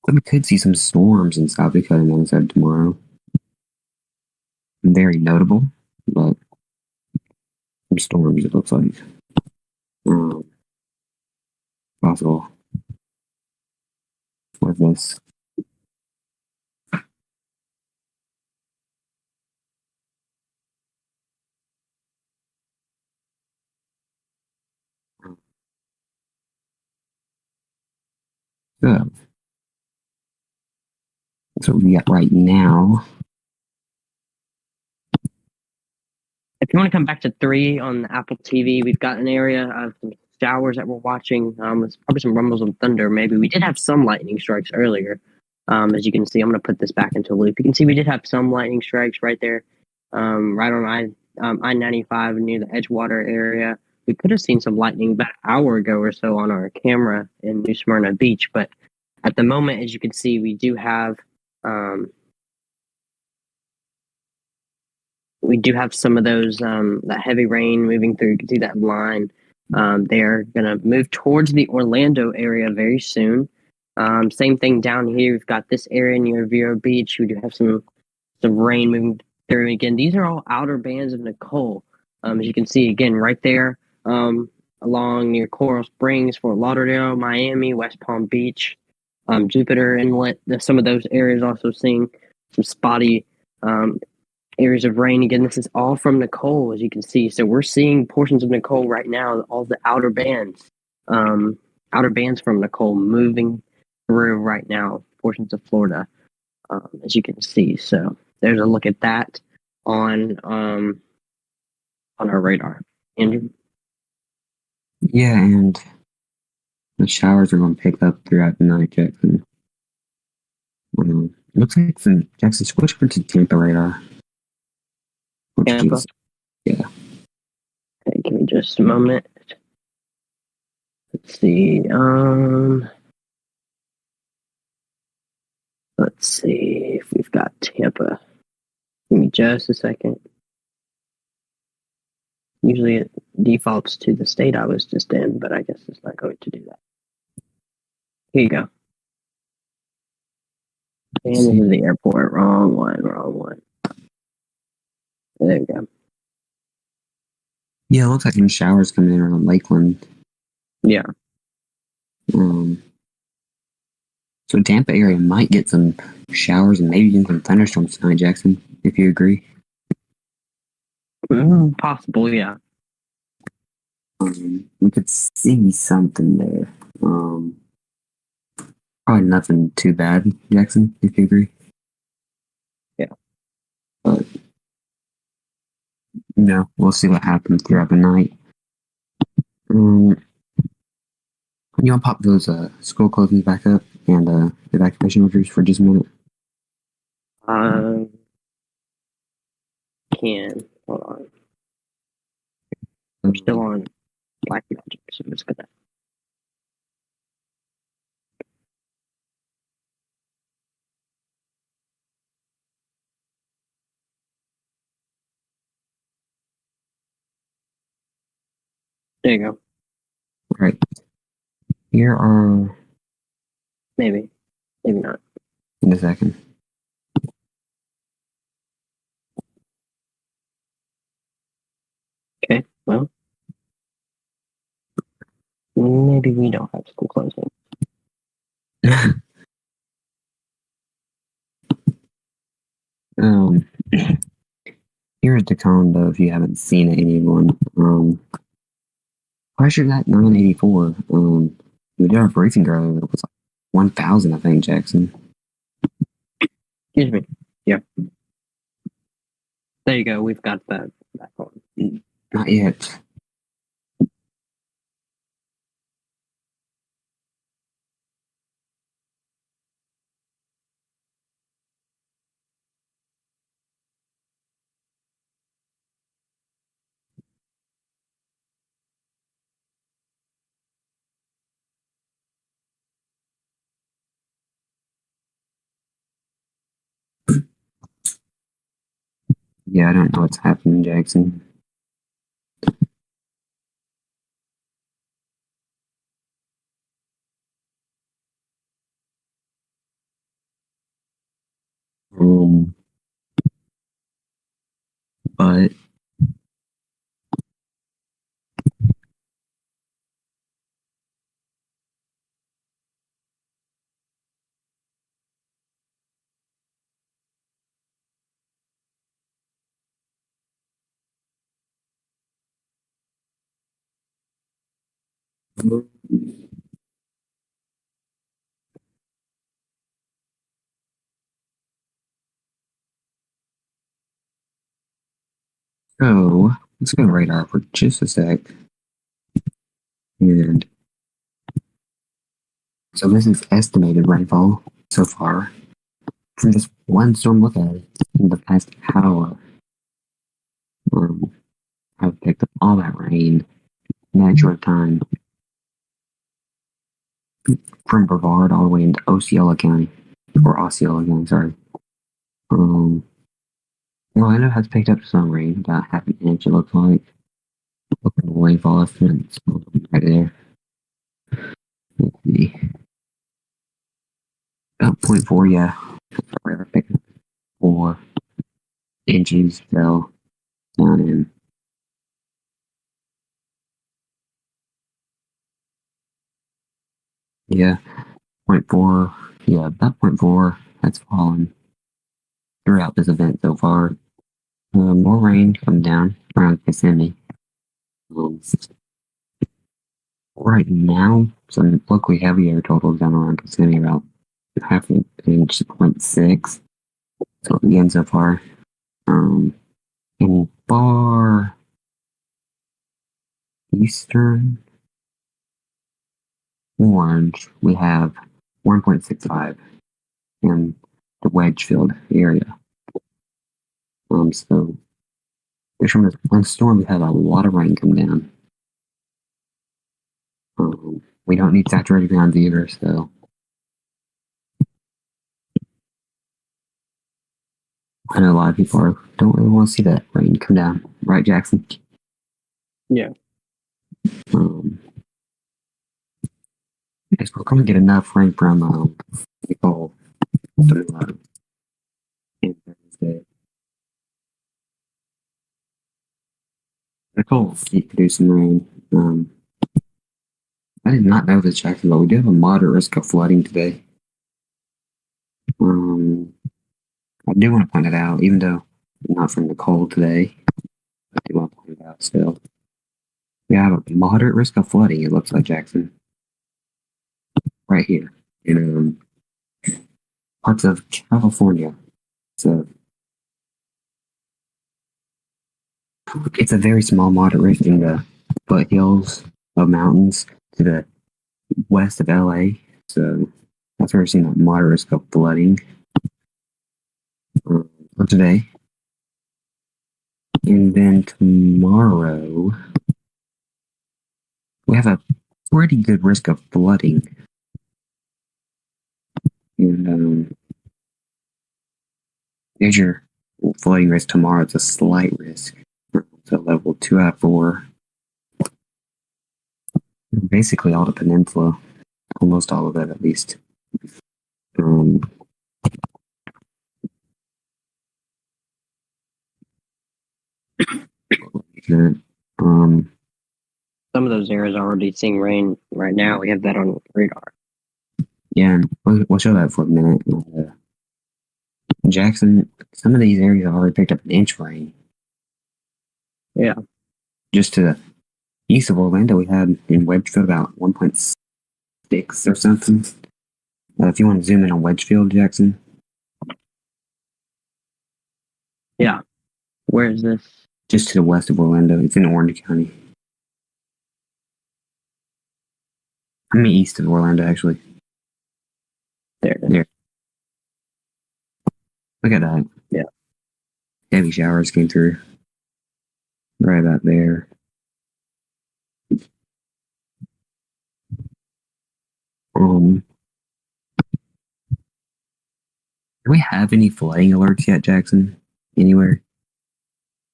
We could see some storms in South Dakota and Minnesota tomorrow. very notable, but some storms, it looks like. Possible with this. So, that's what we got right now. If you want to come back to 3 on the Apple TV, we've got an area of some showers that we're watching. There's probably some rumbles of thunder. Maybe we did have some lightning strikes earlier. As you can see, I'm going to put this back into a loop. You can see we did have some lightning strikes right there, right on I-95 near the Edgewater area. We could have seen some lightning about an hour ago or so on our camera in New Smyrna Beach, but at the moment, as you can see, we do have some of those that heavy rain moving through. You can see that line. They're gonna move towards the Orlando area very soon. Same thing down here. We've got this area near Vero Beach. We do have some rain moving through. Again, these are all outer bands of Nicole. As you can see, again, right there, along near Coral Springs, Fort Lauderdale, Miami, West Palm Beach, Jupiter Inlet. Some of those areas also seeing some spotty areas of rain. Again, this is all from Nicole, as you can see. So we're seeing portions of Nicole right now, all the outer bands from Nicole moving through right now, portions of Florida, as you can see. So there's a look at that on our radar. Andrew? Yeah, and the showers are going to pick up throughout the night, Jackson. Looks like some Jackson switch over to Tampa radar. Tampa? Yeah. Okay, give me just a moment. Let's see. Let's see if we've got Tampa. Give me just a second. Usually it defaults to the state I was just in, but I guess it's not going to do that. Here you go. And this is the airport. Wrong one. There you go. Yeah, it looks like some showers coming in around Lakeland. Yeah. So Tampa area might get some showers and maybe even some thunderstorms tonight, Jackson, if you agree. Possible, yeah. We could see something there. Probably nothing too bad, Jackson, if you agree. Yeah. But, we'll see what happens throughout the night. You want to pop those school closings back up and evacuation orders for just a minute? Can. Hold on. I'm still on Black Magic, so I'm just gonna. There you go. Right. Here are... Maybe not. In a second. Okay, well, maybe we don't have school closing. Here's the condo if you haven't seen anyone. Pressure that 984. We did our briefing earlier. It was like 1,000, I think, Jackson. Excuse me. Yeah. There you go. We've got that back on. Not yet. Yeah, I don't know what's happening, Jackson. but so let's go radar for just a sec. And so this is estimated rainfall so far from this one storm. Look at it in the past hour. I've picked up all that rain in that short time from Brevard all the way into Osceola County, or Osceola County, sorry. Orlando has picked up some rain, about half an inch it looks like. Look at the rainfall estimate right there. Let's see. About 0.4, yeah. Sorry, I picked up 4 inches fell down in. Yeah, 0.4. Yeah, about 0.4 has fallen throughout this event so far. More rain come down around Kissimmee. Right now, some locally heavy air totals down around Kissimmee about half an inch, 0.6. So again, so far. In far eastern orange, we have 1.65 in the Wedgefield area. So just from this one storm, we had a lot of rain come down. We don't need saturated ground either, so I know a lot of people don't really want to see that rain come down, right, Jackson? Yeah. Yes, we're going to get enough rain from Nicole to Nicole, you could do some rain. I did not know this, Jackson, but we do have a moderate risk of flooding today. I do want to point it out, even though not from Nicole today. I do want to point it out still. We have a moderate risk of flooding, it looks like, Jackson. Right here. In parts of California. So it's a very small moderate risk in the foothills of mountains to the west of LA. So that's where we're seeing a moderate risk of flooding for today. And then tomorrow, we have a pretty good risk of flooding. And there's your flooding risk tomorrow. It's a slight risk. So level 2 out of 4. Basically all the peninsula. Almost all of it, at least. Some of those areas are already seeing rain right now. We have that on radar. Yeah, and we'll show that for a minute. Jackson, some of these areas have already picked up an inch of rain. Yeah. Just to the east of Orlando, we had in Wedgefield about 1.6 or something. If you want to zoom in on Wedgefield, Jackson. Yeah. Where is this? Just to the west of Orlando. It's in Orange County. I mean, east of Orlando, actually. There. Look at that. Yeah. Heavy showers came through. Right about there. Do we have any flooding alerts yet, Jackson? Anywhere?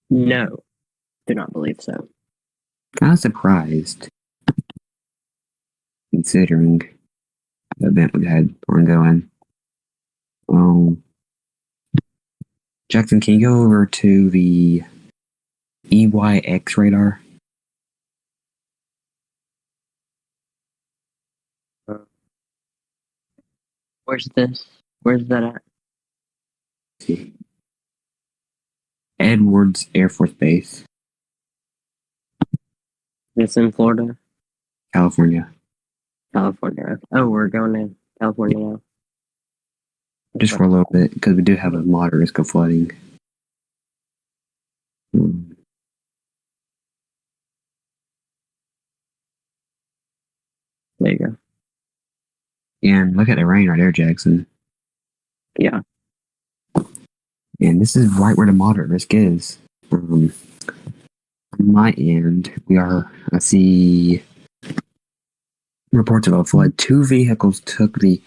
No. Do not believe so. Kind of surprised. Considering the event we had ongoing. Jackson, can you go over to the EYX radar. Where's this? Where's that at? Edwards Air Force Base, It's in Florida, California. California. Oh, we're going to California now. Just for a little bit, because we do have a moderate risk of flooding. There you go. And look at the rain right there, Jackson. Yeah. And this is right where the moderate risk is. On my end, I see reports of a flood. 2 vehicles took the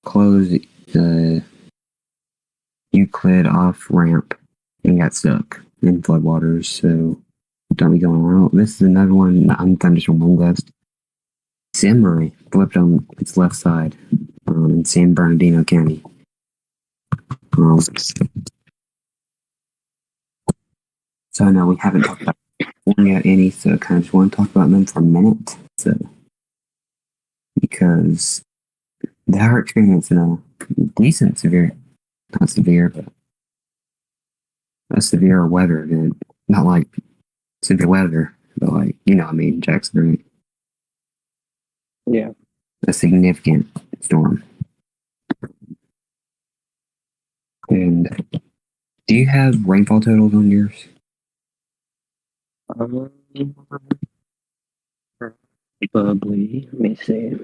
closed Euclid off ramp and got stuck in floodwaters. So don't be going out. This is another one. I'm thunderstorm wind gust. Semi flipped on its left side in San Bernardino County. So no, we haven't talked about California any, so I kind of just want to talk about them for a minute. So because they are experiencing a decent severe, not severe, but a severe weather event. Not like severe weather, but like, I mean, Jackson, right? Yeah. A significant storm. And do you have rainfall totals on yours? Probably. Let me see.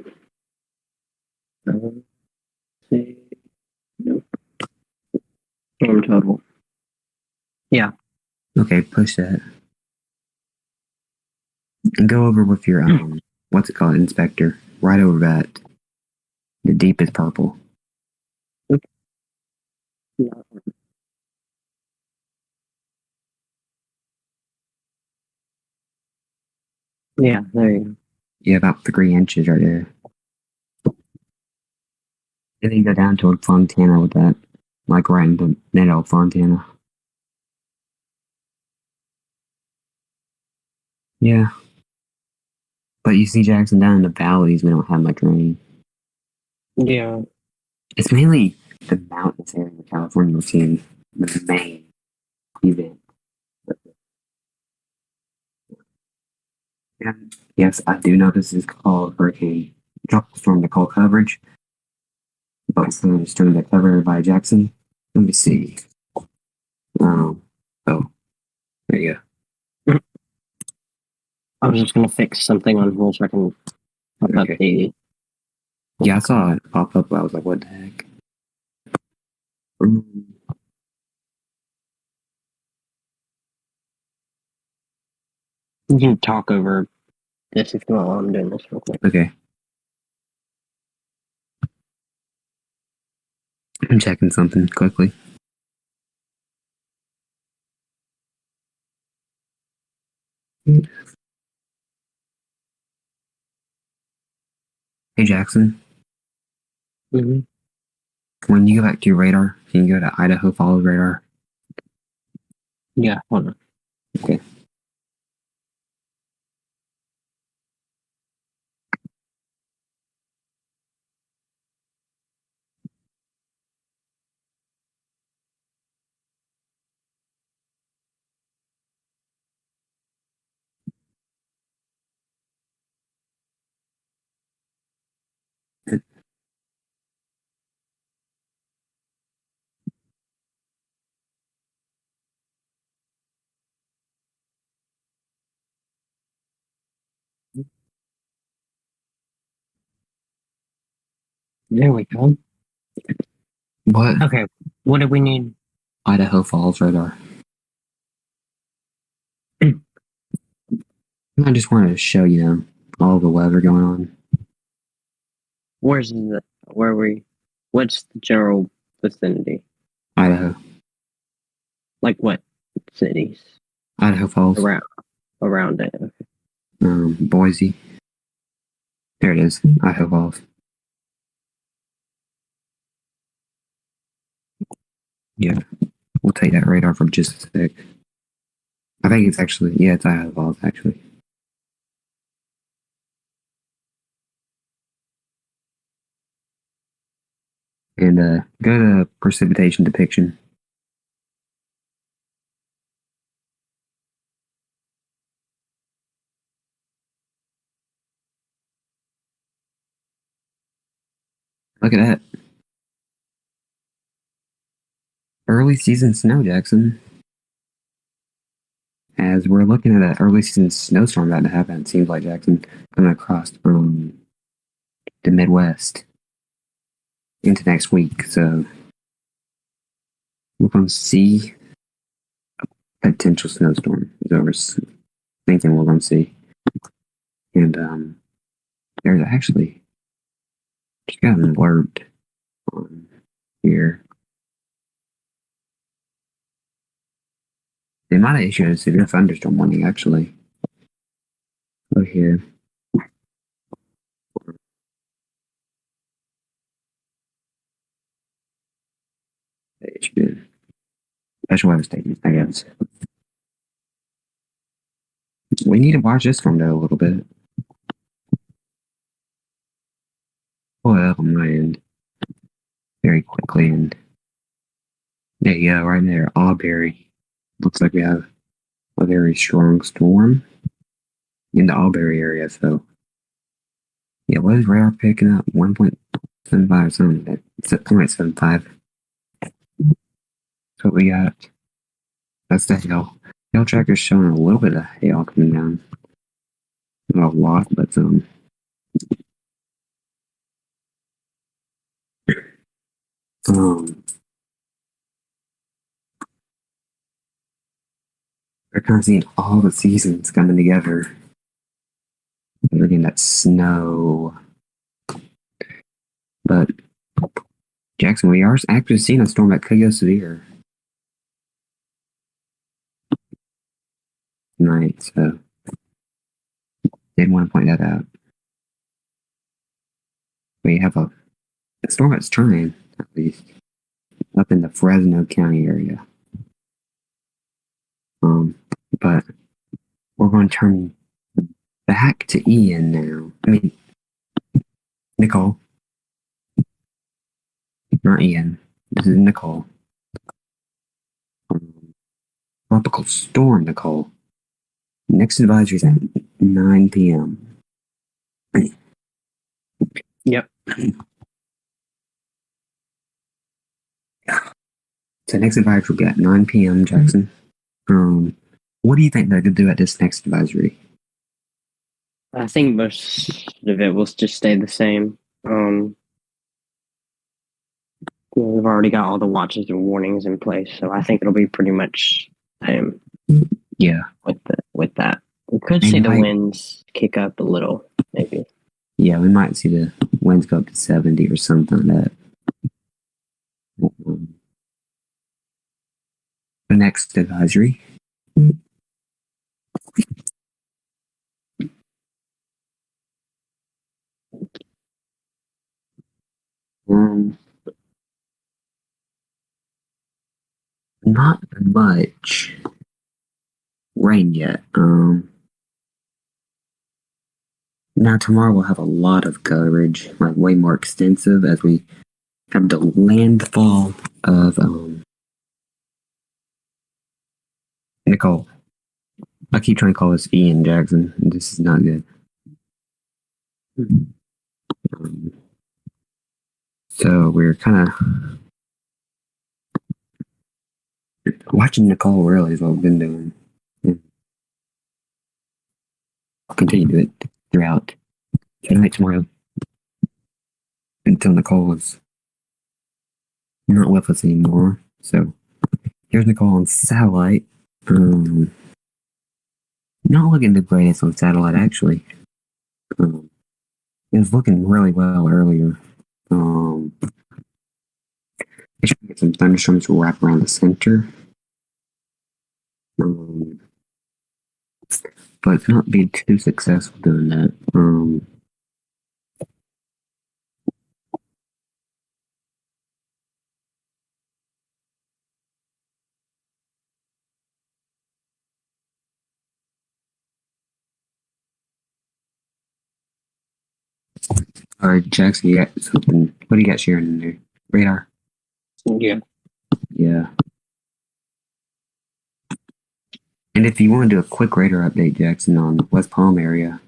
See. Nope. Storm total. Yeah. Okay, push that. And go over with your what's it called, inspector. Right over that. The deepest purple. Yeah, there you go. Yeah, about 3 inches right there. And then go down toward Fontana with that. Like right in the middle of Fontana. Yeah. But you see, Jackson, down in the valleys, we don't have much rain. Yeah. It's mainly the mountains area of California we're seeing the main event. And yes, I do know this is called Hurricane Tropical Storm Nicole coverage. But it's going to turn that cover by Jackson. Let me see. Oh, there you go. I was just going to fix something on here so I can update it. Yeah, I saw it pop up. I was like, what the heck? You can talk over this if you want while I'm doing this real quick. Okay. I'm checking something quickly. Hey, Jackson. Mm-hmm. When you go back to your radar, can you go to Idaho Falls radar? Yeah, hold on. Okay. There we go. What? Okay, what do we need? Idaho Falls radar. I just wanted to show you all the weather going on. Where's the, where we, what's the general vicinity? Idaho. Like what cities? Idaho Falls. Around it. Okay. Boise. There it is. Idaho Falls. Yeah. We'll take that radar for just a sec. I think it's actually, yeah, it's Idaho Falls, actually. And go to precipitation depiction. Look at that. Early season snow, Jackson. As we're looking at an early season snowstorm about to happen, it seems like, Jackson, coming across the Midwest into next week. So we're going to see a potential snowstorm is over. Thinking we're going to see. And there's actually just got an alert on here. They might have issued a severe thunderstorm warning, actually. Look here. They issued a special weather statement, I guess. We need to watch this storm though a little bit. Pull it up on my end very quickly, and there you go, right there, Auberry. Looks like we have a very strong storm in the Auberry area. So yeah, what is radar picking up? 1.75 something. It's at 0.75. That's what we got. That's the hail. Hail tracker's showing a little bit of hail coming down. Not a lot, but we're kind of seeing all the seasons coming together. We're getting that snow. But Jackson, we are actually seeing a storm that could go severe tonight, so did want to point that out. We have a storm that's trying, at least, up in the Fresno County area. But we're going to turn back to Ian now. I mean, Nicole. Not Ian. This is Nicole. Tropical storm, Nicole. Next advisory is at 9 p.m. Yep. So next advisory will be at 9 p.m. Jackson. What do you think they could do at this next advisory? I think most of it will just stay the same. We've already got all the watches and warnings in place, so I think it'll be pretty much the same. Yeah. With that, we could see the winds kick up a little, maybe. Yeah, we might see the winds go up to 70 or something like that. The next advisory. Not much rain yet. Now tomorrow we'll have a lot of coverage, like way more extensive, as we have the landfall of Nicole. I keep trying to call this Ian Jackson. This is not good. So we're kind of watching Nicole really is what we've been doing. I'll continue to do it throughout tonight, tomorrow, until Nicole is not with us anymore. So here's Nicole on satellite. Not looking the greatest on satellite, actually. It was looking really well earlier. We should get some thunderstorms to wrap around the center. But not be too successful doing that. All right, Jackson, you got something. What do you got sharing in there? Radar? Yeah. Yeah. And if you want to do a quick radar update, Jackson, on the West Palm area.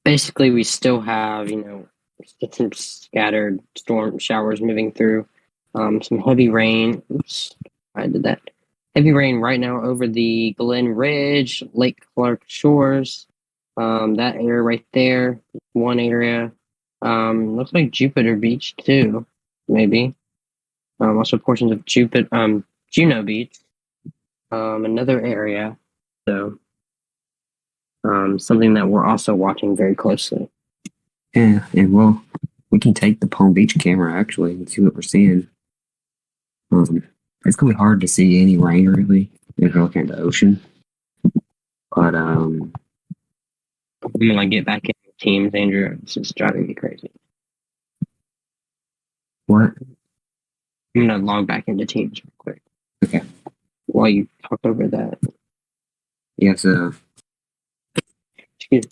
Basically, we still have, some scattered storm showers moving through. Some heavy rain. Oops, I did that. Heavy rain right now over the Glen Ridge, Lake Clark shores. That area right there, one area. Looks like Jupiter Beach too, maybe. Also portions of Juno Beach. Another area. So, something that we're also watching very closely. Yeah, and well, we can take the Palm Beach camera actually and see what we're seeing. It's gonna be hard to see any rain really if you're looking at the ocean. But I'm gonna get back in Teams, Andrew. It's just driving me crazy. what? I'm gonna log back into Teams real quick. Okay. While you talk over that. Yeah, so Excuse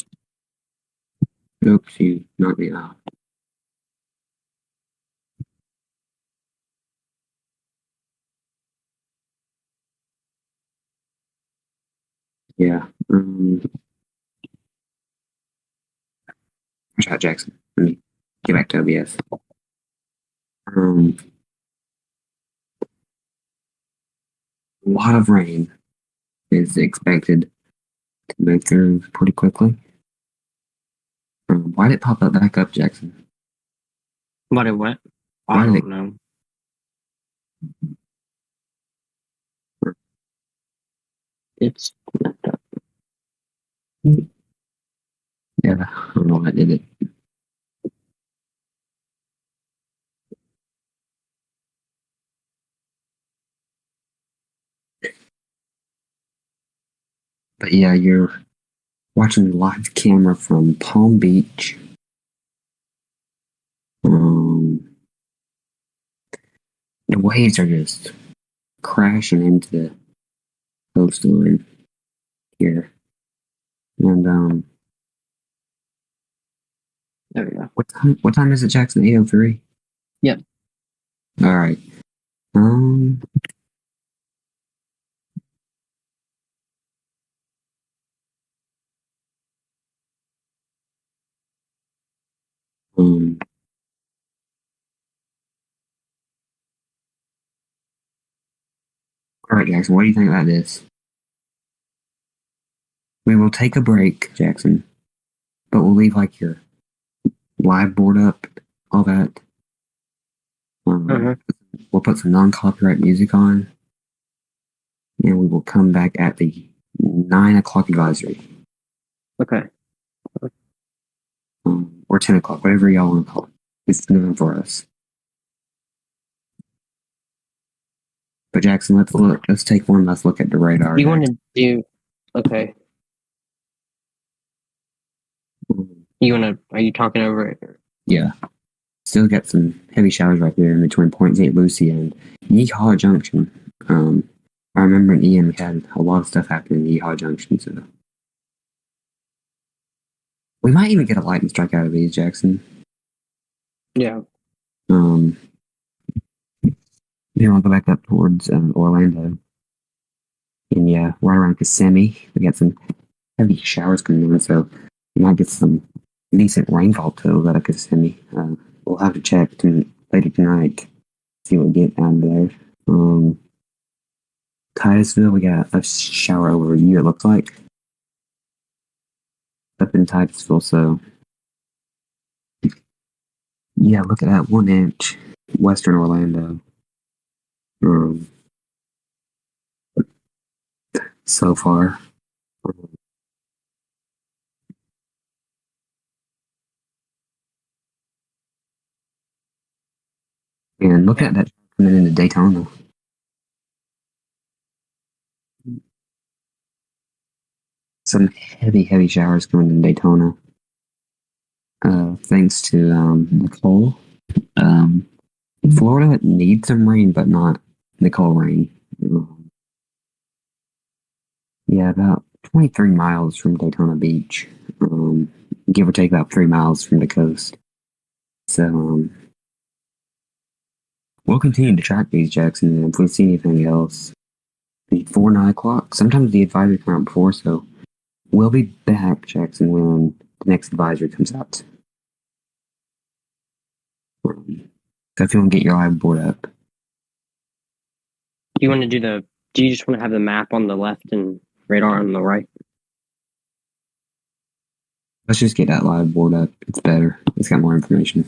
me. oops, you knocked me out. Yeah. Shot Jackson. Let me get back to OBS. A lot of rain is expected to move through pretty quickly. Why did it pop up back up, Jackson? What? Why I did don't know. It's Yeah, I don't know what did it. But yeah, you're watching live camera from Palm Beach. The waves are just crashing into the coastline here. And there we go. what time is it, Jackson? 8:03? Yep. All right. All right, Jackson, what do you think about this? We will take a break, Jackson, but we'll leave like your live board up, all that. We'll put some non-copyright music on, and we will come back at the 9 o'clock advisory. Okay. Or 10 o'clock, whatever y'all want to call it. It's noon for us. But Jackson, let's look. Let's take one last look at the radar. You want to do? Okay. Are you talking over it? Yeah. Still got some heavy showers right there in between Point St. Lucie and Yeehaw Junction. I remember in Ian we had a lot of stuff happening in Yeehaw Junction, so we might even get a lightning strike out of these, Jackson. Yeah. Then I'll go back up towards Orlando. And yeah, right around Kissimmee, we got some heavy showers coming in, so we might get some decent rainfall too out of Kissimmee. We'll have to check later tonight, see what we get out of there. Titusville, we got a shower over you, it looks like. Up in Titusville, so yeah, look at that 1 inch, Western Orlando. So far. And look at that coming into Daytona. Some heavy showers coming in Daytona. Thanks to Nicole. Florida needs some rain, but not Nicole rain. Yeah, about 23 miles from Daytona Beach. give or take about 3 miles from the coast. So we'll continue to track these, Jackson, and if we see anything else before 9 o'clock, sometimes the advisory come out before, so we'll be back, Jackson, when the next advisory comes out. So if you want to get your live board up. Do you want to do you just want to have the map on the left and radar on the right? Let's just get that live board up. It's better. It's got more information.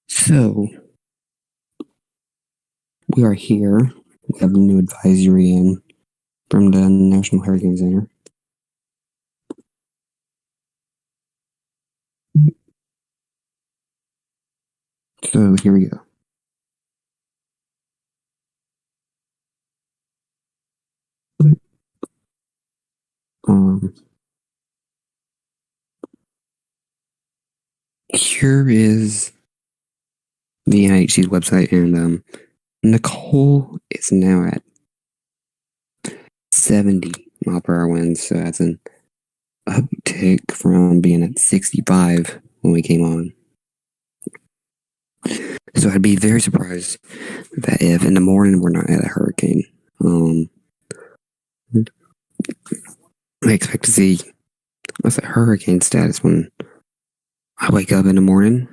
So we are here. We have a new advisory in from the National Hurricane Center. So here we go. Here is the NHC's website, and Nicole is now at 70 mile per hour winds, so that's an uptick from being at 65 when we came on. So I'd be very surprised that if in the morning we're not at a hurricane. I expect to see what's a hurricane status when I wake up in the morning.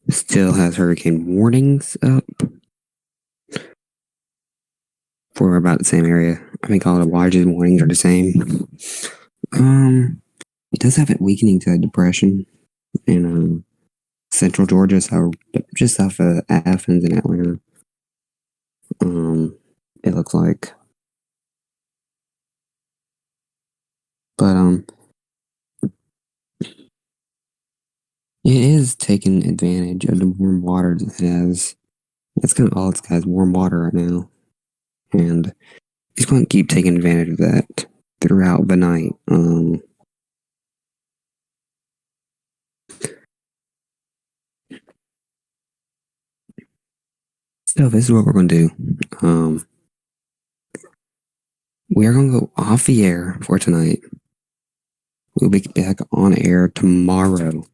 Still has hurricane warnings up for about the same area. I think all the watches and warnings are the same. It does have it weakening to a depression in central Georgia, so just off of Athens and Atlanta. It looks like. But it is taking advantage of the warm water that it has. That's kind of all it's got is warm water right now. And it's going to keep taking advantage of that throughout the night. So this is what we're going to do. We are going to go off the air for tonight. We'll be back on air tomorrow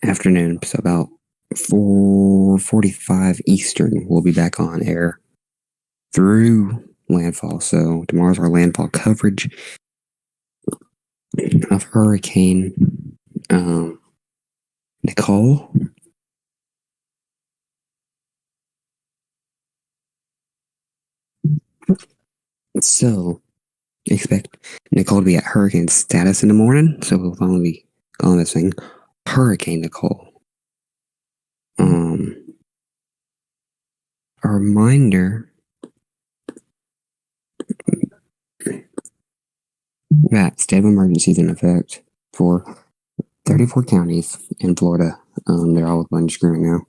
afternoon. So about 4:45 Eastern, we'll be back on air through landfall. So tomorrow's our landfall coverage of Hurricane Nicole. So expect Nicole to be at hurricane status in the morning. So we'll finally be calling this thing Hurricane Nicole. A reminder that state of emergency is in effect for 34 counties in Florida. They're all with one screen right now.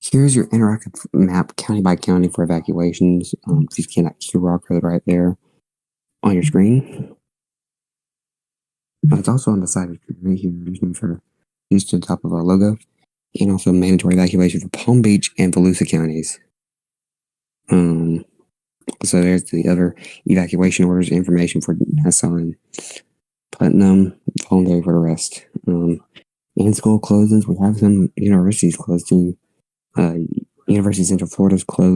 Here's your interactive map, county by county, for evacuations. Please scan that QR code right there on your screen. It's also on the side of right here. Just make sure just to the top of our logo. And also mandatory evacuation for Palm Beach and Volusia counties. So there's the other evacuation orders, information for Nassau and Putnam, voluntary for the rest. And school closes. We have some universities closed too. University of Central Florida's closed.